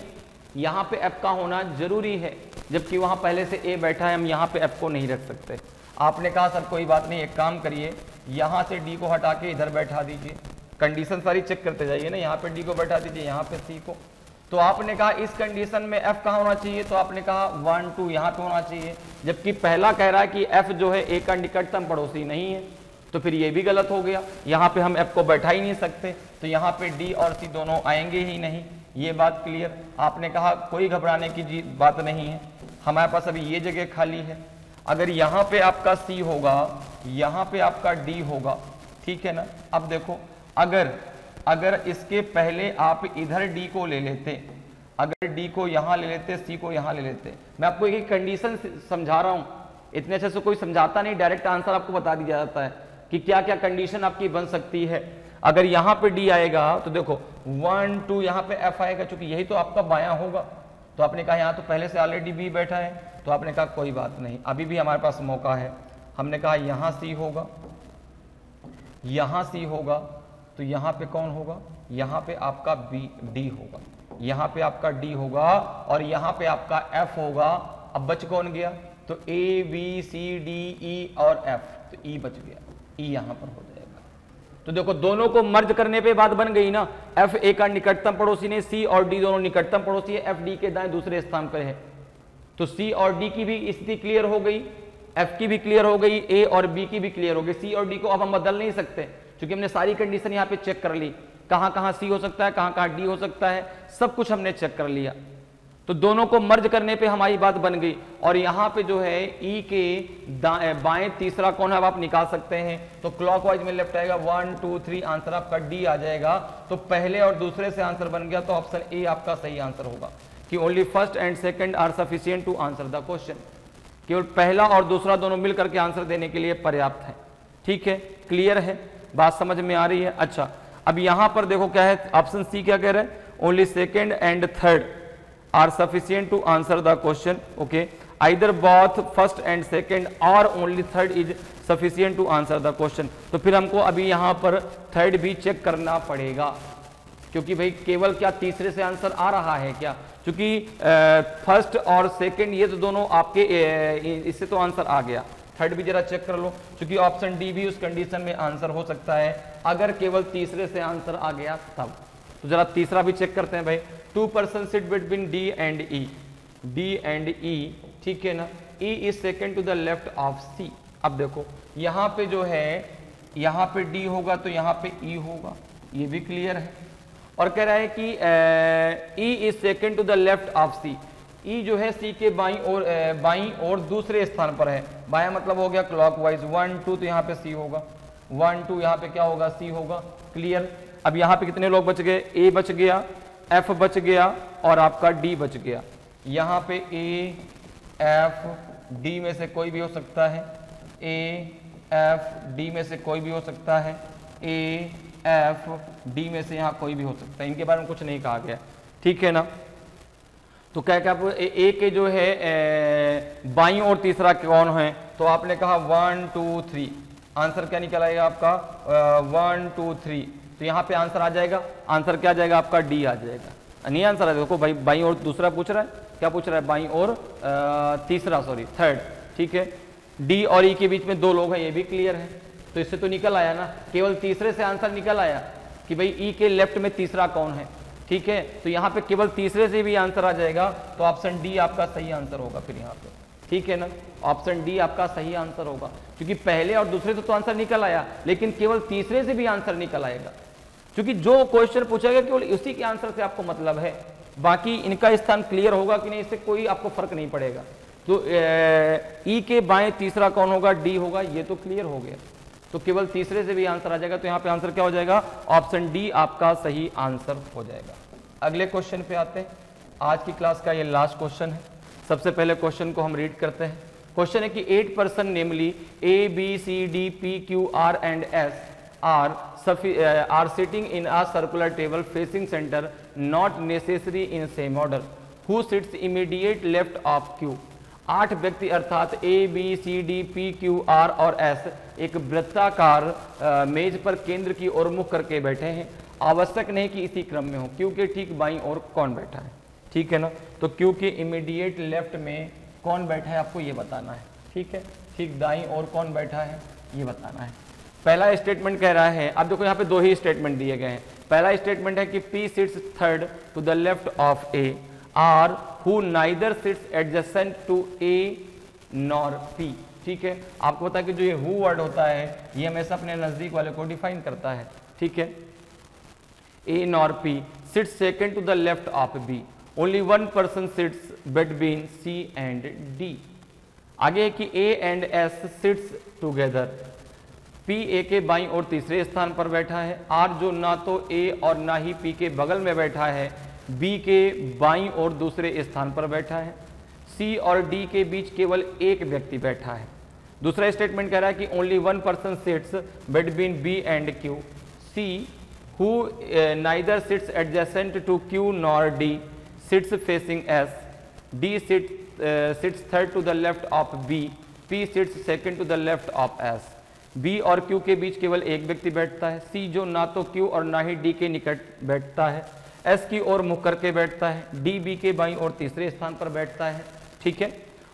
यहां पे F का होना जरूरी है, जबकि वहां पहले से A बैठा है, हम यहां पे F को नहीं रख सकते। आपने कहा सर कोई बात नहीं, एक काम करिए यहां से D को हटा के इधर बैठा दीजिए, कंडीशन सारी चेक करते जाइए ना, यहाँ पे डी को बैठा दीजिए, यहाँ पे सी को। तो आपने कहा इस कंडीशन में एफ कहाँ होना चाहिए, तो आपने कहा 1 2 यहाँ पे होना चाहिए, जबकि पहला कह रहा है कि एफ जो है ए का निकटतम पड़ोसी नहीं है, तो फिर ये भी गलत हो गया, यहाँ पे हम एफ को बैठा ही नहीं सकते, तो यहाँ पे डी और सी दोनों आएंगे ही नहीं, ये बात क्लियर। आपने कहा कोई घबराने की बात नहीं है, हमारे पास अभी ये जगह खाली है। अगर यहाँ पे आपका सी होगा, यहाँ पे आपका डी होगा, ठीक है ना। अब देखो अगर इसके पहले आप इधर डी को ले लेते, अगर डी को यहां ले लेते, सी को यहां ले लेते, मैं आपको एक कंडीशन समझा रहा हूं, इतने अच्छे से कोई समझाता नहीं, डायरेक्ट आंसर आपको बता दिया जाता है कि क्या क्या कंडीशन आपकी बन सकती है। अगर यहां पे डी आएगा तो देखो 1 2 यहां पे एफ आएगा, क्योंकि यही तो आपका बायां होगा। तो आपने कहा यहां तो पहले से ऑलरेडी बी बैठा है, तो आपने कहा कोई बात नहीं, अभी भी हमारे पास मौका है। हमने कहा यहां सी होगा, यहां सी होगा, तो यहां पे कौन होगा, यहां पे आपका बी डी होगा, यहां पे आपका डी होगा और यहां पे आपका एफ होगा। अब बच कौन गया, तो ए बी सी डी ई और एफ, तो ई बच गया, ई यहां पर हो जाएगा। तो देखो दोनों को मर्ज करने पे बात बन गई ना, एफ ए का निकटतम पड़ोसी ने, सी और डी दोनों निकटतम पड़ोसी है, एफ डी के दाएं दूसरे स्थान पर है, तो सी और डी की भी स्थिति क्लियर हो गई, एफ की भी क्लियर हो गई, ए और बी की भी क्लियर हो गई। सी और डी को अब हम बदल नहीं सकते, क्योंकि हमने सारी कंडीशन यहाँ पे चेक कर ली, कहां कहां सी हो सकता है, कहां कहां डी हो सकता है, सब कुछ हमने चेक कर लिया। तो दोनों को मर्ज करने पे हमारी बात बन गई। और यहां पे जो है ई के बाएं तीसरा कौन है अब आप निकाल सकते हैं, तो क्लॉकवाइज में लेफ्ट आएगा 1 2 3, आंसर आपका डी आ जाएगा। तो पहले और दूसरे से आंसर बन गया, तो ऑप्शन ए आपका सही आंसर होगा कि only first and second are sufficient to answer the question. केवल पहला और दूसरा दोनों मिलकर के आंसर देने के लिए पर्याप्त है। ठीक है, क्लियर है, बात समझ में आ रही है। अच्छा, अब यहां पर देखो क्या है, ऑप्शन सी क्या कह रहा है, only second and third are sufficient to answer the question. Okay, either both first and second और only third is sufficient to answer the question. तो फिर हमको अभी यहां पर थर्ड भी चेक करना पड़ेगा, क्योंकि भाई केवल क्या तीसरे से आंसर आ रहा है क्या, क्योंकि फर्स्ट और सेकंड ये तो दोनों आपके इससे तो आंसर आ गया, थर्ड भी जरा चेक कर लो, क्योंकि ऑप्शन डी भी उस कंडीशन में आंसर हो सकता है अगर केवल तीसरे से आंसर आ गया तब। तो जरा तीसरा भी चेक करते हैं भाई, 2 person sit between D and E, D and E, ठीक है ना, E is second to the left of C. अब देखो यहां पे जो है, यहां पे डी होगा तो यहां पे ई होगा, ये भी क्लियर है। और कह रहा है कि E is second to the left of C, E जो है सी के बाईं और दूसरे स्थान पर है, बायां मतलब हो गया क्लॉकवाइज, 1 2 तो यहाँ पे सी होगा, 1 2 यहाँ पे क्या होगा, सी होगा, क्लियर। अब यहाँ पे कितने लोग बच गए, ए बच गया, एफ बच गया और आपका डी बच गया। यहाँ पे ए एफ डी में से कोई भी हो सकता है, ए एफ डी में से कोई भी हो सकता है, ए एफ डी में से यहाँ कोई भी हो सकता है, इनके बारे में कुछ नहीं कहा गया, ठीक है ना। तो क्या क्या ए के जो है बाईं और तीसरा कौन है, तो आपने कहा 1 2 3, आंसर क्या निकल आएगा आपका 1 2 3, तो यहाँ पे आंसर आ जाएगा, आंसर क्या आ जाएगा आपका डी आ जाएगा, नहीं आंसर आ, देखो भाई बाईं और दूसरा पूछ रहा है, क्या पूछ रहा है, बाईं और तीसरा, सॉरी थर्ड, ठीक है। डी और ई के बीच में 2 लोग हैं, ये भी क्लियर है, तो इससे तो निकल आया ना, केवल तीसरे से आंसर निकल आया कि भाई ई के लेफ्ट में तीसरा कौन है, ठीक है। तो यहाँ पे केवल तीसरे से भी आंसर आ जाएगा, तो ऑप्शन डी आपका सही आंसर होगा फिर यहाँ पे, ठीक है ना, ऑप्शन डी आपका सही आंसर होगा, क्योंकि पहले और दूसरे से तो आंसर निकल आया, लेकिन केवल तीसरे से भी आंसर निकल आएगा, क्योंकि जो क्वेश्चन पूछा गया केवल उसी के आंसर से आपको मतलब है, बाकी इनका स्थान क्लियर होगा कि नहीं इससे कोई आपको फर्क नहीं पड़ेगा। तो ई के बाएं तीसरा कौन होगा, डी होगा, ये तो क्लियर हो गया, तो केवल तीसरे से भी आंसर आ जाएगा, तो यहाँ पे आंसर क्या हो जाएगा, ऑप्शन डी आपका सही आंसर हो जाएगा। अगले क्वेश्चन पे आते हैं, आज की क्लास का ये लास्ट क्वेश्चन है। सबसे पहले क्वेश्चन को हम रीड करते हैं। क्वेश्चन है कि 8 person namely A B C D P Q R and S are sitting in a circular table facing center, not necessary in same order, who sits immediate left of Q। 8 व्यक्ति अर्थात A B C D P Q R और S एक वृत्ताकार मेज पर केंद्र की ओर मुख करके बैठे हैं, आवश्यक नहीं कि इसी क्रम में हो, क्यू के ठीक बाईं ओर कौन बैठा है, ठीक है ना। तो क्यू के इमीडिएट लेफ्ट में कौन बैठा है आपको ये बताना है, ठीक है, ठीक दाईं ओर कौन बैठा है ये बताना है। पहला स्टेटमेंट कह रहा है, अब देखो यहाँ पे 2 ही स्टेटमेंट दिए गए हैं। पहला स्टेटमेंट है कि P sits third to the left of A, R who neither sits adjacent to A nor P, ठीक है। आपको पता है कि जो ये हु वर्ड होता है ये हमेशा अपने नजदीक वाले को डिफाइन करता है, ठीक है। A nor P sits second to the left of B, only 1 person sits between C and D। आगे है कि A and S sits together, P P A के बाईं ओर तीसरे स्थान पर बैठा है। आर जो ना तो ए और ना ही पी के बगल में बैठा है, बी के बाईं ओर दूसरे स्थान पर बैठा है। सी और डी के बीच केवल एक व्यक्ति बैठा है। दूसरा स्टेटमेंट कह रहा है कि only one person sits between B and Q. C who neither sits adjacent to Q nor D sits facing S. D sits third to the left of B. P sits second to the left of S. B और Q के बीच केवल एक व्यक्ति बैठता है। सी जो ना तो क्यू और ना ही डी के निकट बैठता है, एस की ओर मुख करके बैठता है। डी बी के बाईं ओर तीसरे स्थान पर बैठता है, ठीक है,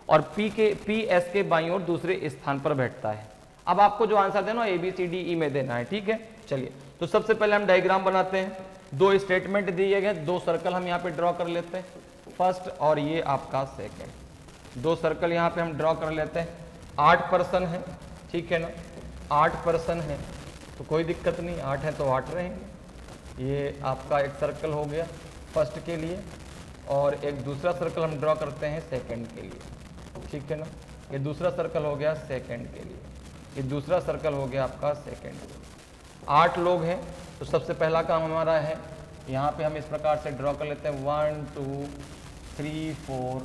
और पी एस के बाईं ओर दूसरे स्थान पर बैठता है। अब आपको जो आंसर देना ए बी सी डी ई में देना है, ठीक है। चलिए, तो सबसे पहले हम डायग्राम बनाते हैं। दो स्टेटमेंट दिए गए, दो सर्कल हम यहाँ पे ड्रॉ कर लेते हैं, फर्स्ट और ये आपका सेकेंड। दो सर्कल यहाँ पे हम ड्रॉ कर लेते हैं। 8 पर्सन है, ठीक है ना, 8 पर्सन है तो कोई दिक्कत नहीं, 8 है तो 8 रहेंगे। ये आपका एक सर्कल हो गया फर्स्ट के लिए, और एक दूसरा सर्कल हम ड्रॉ करते हैं सेकंड के लिए, ठीक है ना। ये दूसरा सर्कल हो गया सेकंड के लिए, ये दूसरा सर्कल हो गया आपका सेकंड। 8 लोग हैं, तो सबसे पहला काम हमारा है, यहाँ पे हम इस प्रकार से ड्रॉ कर लेते हैं 1 2 3 4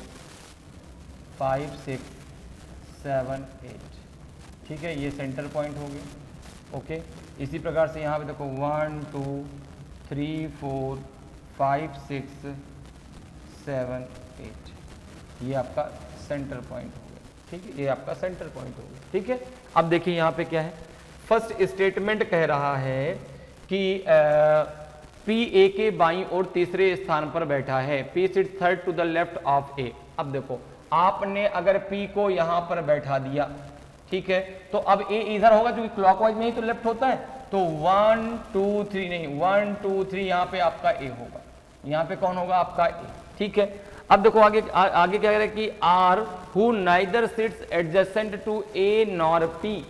5 6 7 8, ठीक है, ये सेंटर पॉइंट हो गया। ओके, इसी प्रकार से यहाँ पे देखो 1 2 3 4 5 6 7 8, ये आपका सेंटर पॉइंट हो गया, ठीक है, ये आपका सेंटर पॉइंट हो गया, ठीक है। अब देखिए यहाँ पे क्या है, फर्स्ट स्टेटमेंट कह रहा है कि पी ए के बाईं ओर तीसरे स्थान पर बैठा है। P sit third to the left of A. अब देखो, आपने अगर पी को यहां पर बैठा दिया, ठीक है, तो अब ए इधर होगा क्योंकि क्लॉकवाइज में ही तो लेफ्ट होता है, तो 1 2 3 नहीं, 1 2 3 यहाँ पे आपका ए होगा, यहाँ पे कौन होगा आपका ए, ठीक है। अब देखो आगे आगे क्या कह रहा है कि R who neither sits adjacent to A nor P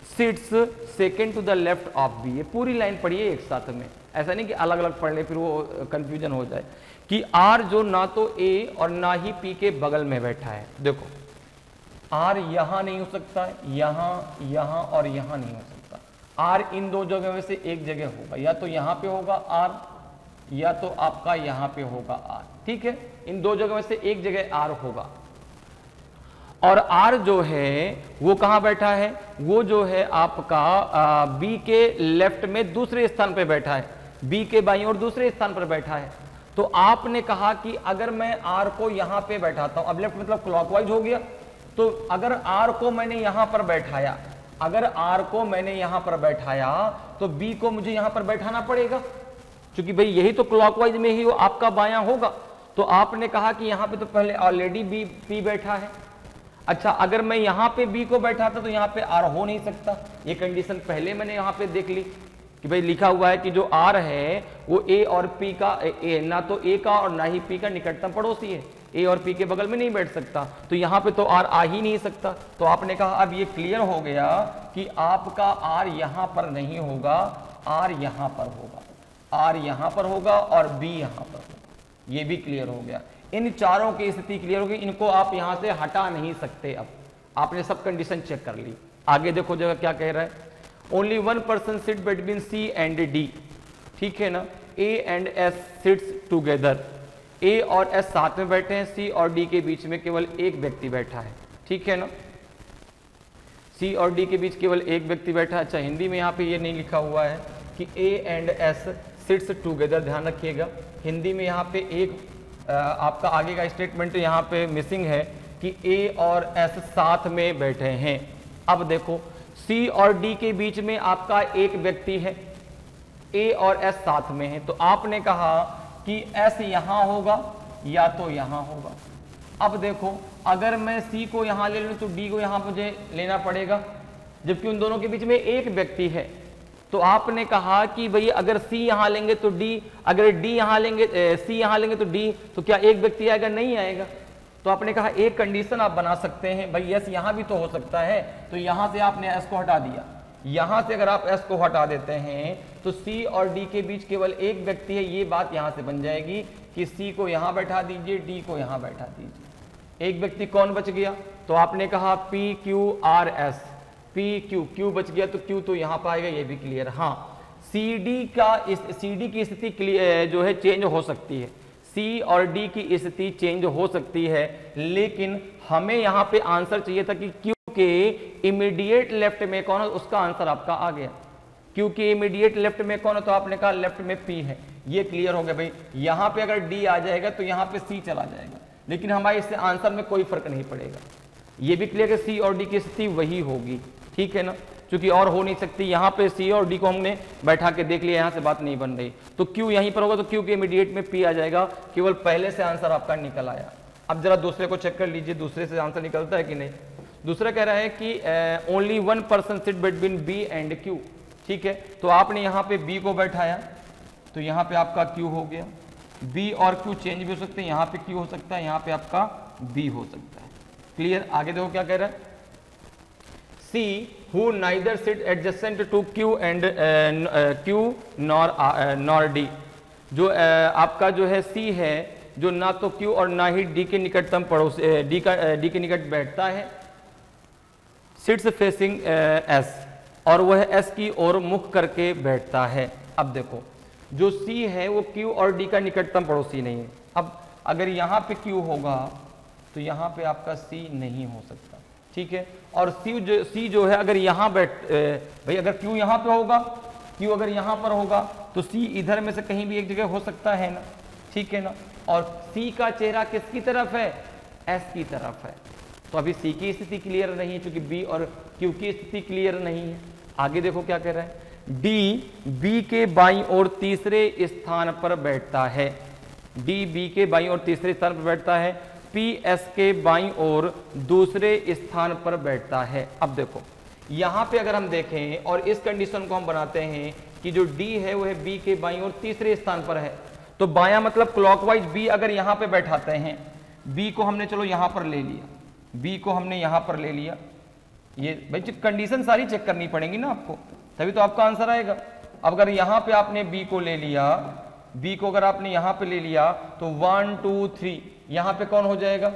sits second to the left of B. ये पूरी लाइन पढ़िए एक साथ में, ऐसा नहीं कि अलग अलग पढ़ ले फिर वो कंफ्यूजन हो जाए। कि आर जो ना तो ए और ना ही पी के बगल में बैठा है। देखो, आर यहां नहीं हो सकता है, यहां, यहां और यहां नहीं हो सकता। आर इन दो जगह में से एक जगह होगा, या तो यहां पे होगा आर, या तो आपका यहां पे होगा आर, ठीक है। इन दो जगह में से एक जगह आर होगा। और आर जो है वो कहां बैठा है, वो जो है आपका बी के लेफ्ट में दूसरे स्थान पे बैठा है, बी के बाईं ओर दूसरे स्थान पर बैठा है। तो आपने कहा कि अगर मैं आर को यहां पे बैठाता हूं, अब लेफ्ट मतलब क्लॉकवाइज हो गया, तो अगर आर को मैंने यहां पर बैठाया, अगर आर को मैंने यहां पर बैठाया तो बी को मुझे यहां पर बैठाना पड़ेगा, क्योंकि भाई यही तो क्लॉकवाइज में ही वो आपका बायां होगा। तो आपने कहा कि यहां पे तो पहले ऑलरेडी बी पी बैठा है। अच्छा, अगर मैं यहां पे बी को बैठाता तो यहां पे आर हो नहीं सकता। ये कंडीशन पहले मैंने यहां पे देख ली कि भाई लिखा हुआ है कि जो आर है वो ए और पी का ना तो ए का और ना ही पी का निकटतम पड़ोसी है, ए और पी के बगल में नहीं बैठ सकता, तो यहां पे तो आर आ ही नहीं सकता। तो आपने कहा अब ये क्लियर हो गया कि आपका आर यहां पर नहीं होगा, आर यहां पर होगा, आर यहां पर होगा और बी यहां पर होगा। ये भी क्लियर हो गया। इन चारों की स्थिति क्लियर होगी, इनको आप यहां से हटा नहीं सकते। अब आपने सब कंडीशन चेक कर ली। आगे देखो जगह क्या कह रहा है, only one person sit between C and D, ठीक है ना। A and S sits together, A और एस साथ में बैठे हैं, सी और डी के बीच में केवल एक व्यक्ति बैठा है, ठीक है ना। सी और डी के बीच केवल एक व्यक्ति बैठा है। अच्छा, हिंदी में यहाँ पे ये नहीं लिखा हुआ है कि ए एंड एस सिट्स टुगेदर, ध्यान रखिएगा। हिंदी में यहाँ पे एक आपका आगे का स्टेटमेंट यहाँ पे मिसिंग है कि ए और एस साथ में बैठे हैं। अब देखो, सी और डी के बीच में आपका एक व्यक्ति है, ए और एस साथ में है, तो आपने कहा कि एस यहां होगा या तो यहां होगा। अब देखो, अगर मैं सी को यहां ले लूं तो डी को यहां मुझे लेना पड़ेगा, जबकि उन दोनों के बीच में एक व्यक्ति है। तो आपने कहा कि भाई अगर सी यहां लेंगे तो डी, अगर डी यहां लेंगे, सी यहां लेंगे तो डी, तो क्या एक व्यक्ति आएगा? नहीं आएगा। तो आपने कहा एक कंडीशन आप बना सकते हैं, भाई यस यहां भी तो हो सकता है, तो यहां से आपने एस को हटा दिया। यहां से अगर आप एस को हटा देते हैं तो सी और डी के बीच केवल एक व्यक्ति है, ये बात यहां से बन जाएगी कि सी को यहां बैठा दीजिए, डी को यहां बैठा दीजिए। एक व्यक्ति कौन बच गया? तो आपने कहा P Q R S, P Q, Q बच गया तो क्यू तो यहाँ पर आएगा, ये भी क्लियर। हाँ, सी डी की स्थिति जो है चेंज हो सकती है, सी और डी की स्थिति चेंज हो सकती है, लेकिन हमें यहाँ पे आंसर चाहिए था कि क्यू के इमीडिएट लेफ्ट में कौन है, उसका आंसर आपका आ गया। क्यू के इमीडिएट लेफ्ट में कौन है, तो आपने कहा लेफ्ट में पी है, ये क्लियर हो गया भाई। यहाँ पे अगर डी आ जाएगा तो यहाँ पे सी चला जाएगा, लेकिन हमारे इससे आंसर में कोई फर्क नहीं पड़ेगा। ये भी क्लियर है, सी और डी की स्थिति वही होगी, ठीक है ना, क्योंकि और हो नहीं सकती। यहाँ पे सी और डी को हमने बैठा के देख लिया, यहाँ से बात नहीं बन रही, तो क्यू यहीं पर होगा, तो क्यू के इमीडिएट में पी आ जाएगा, केवल पहले से आंसर आपका निकल आया। अब जरा दूसरे को चेक कर लीजिए, दूसरे से आंसर निकलता है कि नहीं। दूसरा कह रहा है कि only one person sit between B and Q, ठीक है, तो आपने यहाँ पे बी को बैठाया, तो यहाँ पे आपका क्यू हो गया। बी और क्यू चेंज भी हो सकते हैं, यहाँ पे क्यू हो सकता है, यहाँ पे आपका बी हो सकता है। क्लियर। आगे देखो क्या कह रहा है, C who neither sit adjacent to Q and Q nor D, जो आपका जो है सी है, जो ना तो क्यू और ना ही डी के निकटतम पड़ोस डी के निकट बैठता है, सिट्स फेसिंग एस, और वह एस की ओर मुख करके बैठता है। अब देखो जो सी है वो क्यू और डी का निकटतम पड़ोसी नहीं है। अब अगर यहाँ पे क्यू होगा तो यहाँ पे आपका सी नहीं हो सकता, ठीक है, और सी जो है अगर यहाँ भाई अगर क्यू यहाँ पे होगा, क्यू अगर यहाँ पर होगा तो सी इधर में से कहीं भी एक जगह हो सकता है ना, ठीक है ना, और सी का चेहरा किसकी तरफ है, एस की तरफ है, तो अभी सी की स्थिति क्लियर नहीं है, क्योंकि बी और क्यू की स्थिति क्लियर नहीं है। आगे देखो क्या कह रहा है, डी बी के बाईं ओर तीसरे स्थान पर बैठता है, डी बी के बाईं ओर तीसरे स्थान पर बैठता है, पी एस के बाईं ओर दूसरे स्थान पर बैठता है। अब देखो यहां पे अगर हम देखें और इस कंडीशन को हम बनाते हैं कि जो डी है वो है बी के बाईं ओर तीसरे स्थान पर है, तो बायां मतलब क्लॉकवाइज बी अगर यहां पे बैठाते हैं, बी को हमने चलो यहां पर ले लिया, बी को हमने यहां पर ले लिया, ये भाई कंडीशन सारी चेक करनी पड़ेगी ना आपको, तभी तो आपका आंसर आएगा। अब अगर यहां पे आपने बी को ले लिया, बी को अगर आपने यहां पे ले लिया तो 1 2 3 यहां पे कौन हो जाएगा,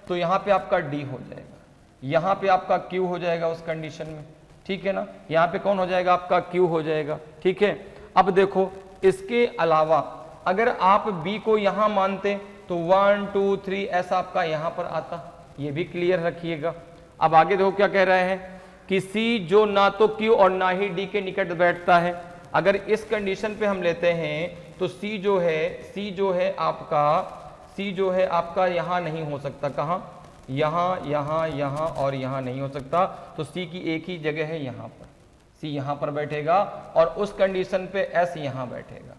तो यहां पे आपका डी हो जाएगा, यहां पे आपका क्यू हो जाएगा उस कंडीशन में, ठीक है ना, यहां पे कौन हो जाएगा, आपका क्यू हो जाएगा, ठीक है। अब देखो इसके अलावा अगर आप बी को यहां मानते तो 1 2 3 ऐसा आपका यहां पर आता, ये भी क्लियर रखिएगा। अब आगे देखो क्या कह रहे हैं कि सी जो ना तो क्यू और ना ही डी के निकट बैठता है, अगर इस कंडीशन पे हम लेते हैं तो सी जो है आपका यहां नहीं हो सकता, कहां, यहां यहां यहां और यहां नहीं हो सकता, तो सी की एक ही जगह है यहां पर, सी यहां पर बैठेगा और उस कंडीशन पे एस यहां बैठेगा,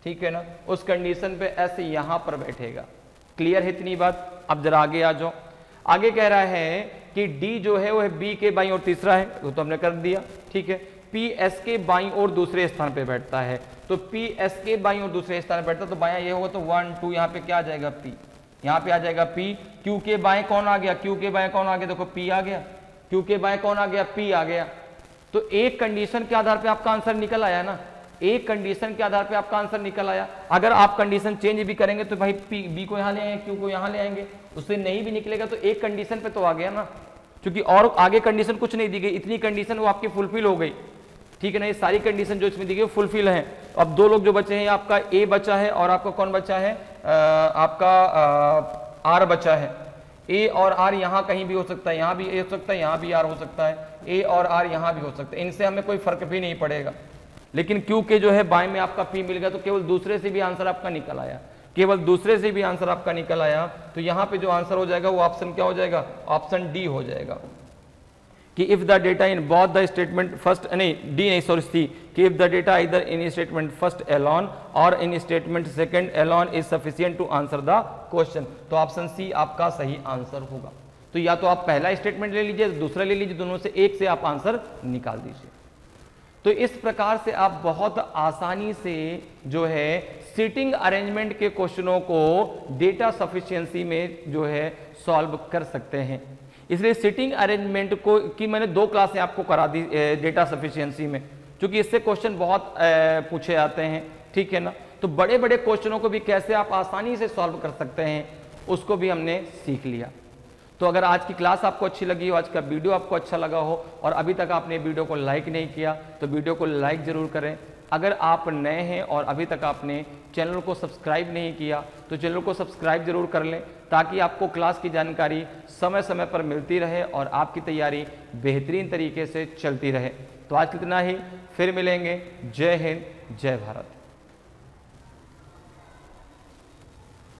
ठीक है ना, उस कंडीशन पे एस यहां पर बैठेगा। क्लियर है इतनी बात। अब जरा आगे आ जाओ, आगे कह रहा है कि डी जो है वो है बी के बाईं ओर तीसरा है, वो तो हमने कर दिया, ठीक है, पी एस के बाईं ओर दूसरे स्थान पे बैठता है, तो पी एस के बाईं ओर दूसरे स्थान पे बैठता, तो बायां ये होगा तो 1 2 यहाँ पे क्या आ जाएगा, पी, यहाँ पे आ जाएगा पी। क्यू के बाएं कौन आ गया, क्यू के बाएं कौन आ गया, देखो पी आ गया, क्यू के बाएं कौन आ गया, पी आ गया। तो एक कंडीशन के आधार पे आपका आंसर निकल आया ना, एक कंडीशन के आधार पे आपका आंसर निकल आया। अगर आप कंडीशन चेंज भी करेंगे तो भाई बी को यहाँ ले आएंगे, क्यू को यहाँ ले आएंगे, उससे नहीं भी निकलेगा तो एक कंडीशन पे तो आ गया ना, क्योंकि और आगे कंडीशन कुछ नहीं दी गई, इतनी कंडीशन वो आपकी फुलफिल हो गई, ठीक है ना, ये सारी कंडीशन जो इसमें दी गई फुलफिल है। अब दो लोग जो बचे हैं, आपका ए बचा है और आपका कौन बचा है, आपका आर बचा है। ए और आर यहाँ कहीं भी हो सकता है, यहाँ भी ए हो सकता है, यहाँ भी आर हो सकता है, ए और आर यहाँ भी हो सकता है, इनसे हमें कोई फर्क भी नहीं पड़ेगा। लेकिन क्यू के जो है बाएं में आपका पी मिल गया, तो केवल दूसरे से भी आंसर आपका निकल आया, केवल दूसरे से भी आंसर आपका निकल आया, तो यहाँ पे जो आंसर हो जाएगा वो ऑप्शन क्या हो जाएगा, ऑप्शन डी हो जाएगा, कि if the data in both the statement first, नहीं डी नहीं सॉरी सी, कि इफ द डेटा इधर इन स्टेटमेंट फर्स्ट एलॉन और in statement second alone is sufficient to answer the question, तो ऑप्शन सी आपका सही आंसर होगा। तो या तो आप पहला स्टेटमेंट ले लीजिए, दूसरा ले लीजिए, दोनों से एक से आप आंसर निकाल दीजिए। तो इस प्रकार से आप बहुत आसानी से जो है सीटिंग अरेंजमेंट के क्वेश्चनों को डेटा सफिशिएंसी में जो है सॉल्व कर सकते हैं। इसलिए सीटिंग अरेंजमेंट को की मैंने 2 क्लासें आपको करा दी डेटा सफिशिएंसी में, क्योंकि इससे क्वेश्चन बहुत पूछे आते हैं, ठीक है ना, तो बड़े बड़े क्वेश्चनों को भी कैसे आप आसानी से सॉल्व कर सकते हैं उसको भी हमने सीख लिया। तो अगर आज की क्लास आपको अच्छी लगी हो, आज का वीडियो आपको अच्छा लगा हो और अभी तक आपने वीडियो को लाइक नहीं किया तो वीडियो को लाइक ज़रूर करें। अगर आप नए हैं और अभी तक आपने चैनल को सब्सक्राइब नहीं किया तो चैनल को सब्सक्राइब जरूर कर लें, ताकि आपको क्लास की जानकारी समय समय पर मिलती रहे और आपकी तैयारी बेहतरीन तरीके से चलती रहे। तो आज इतना ही, फिर मिलेंगे। जय हिंद, जय भारत।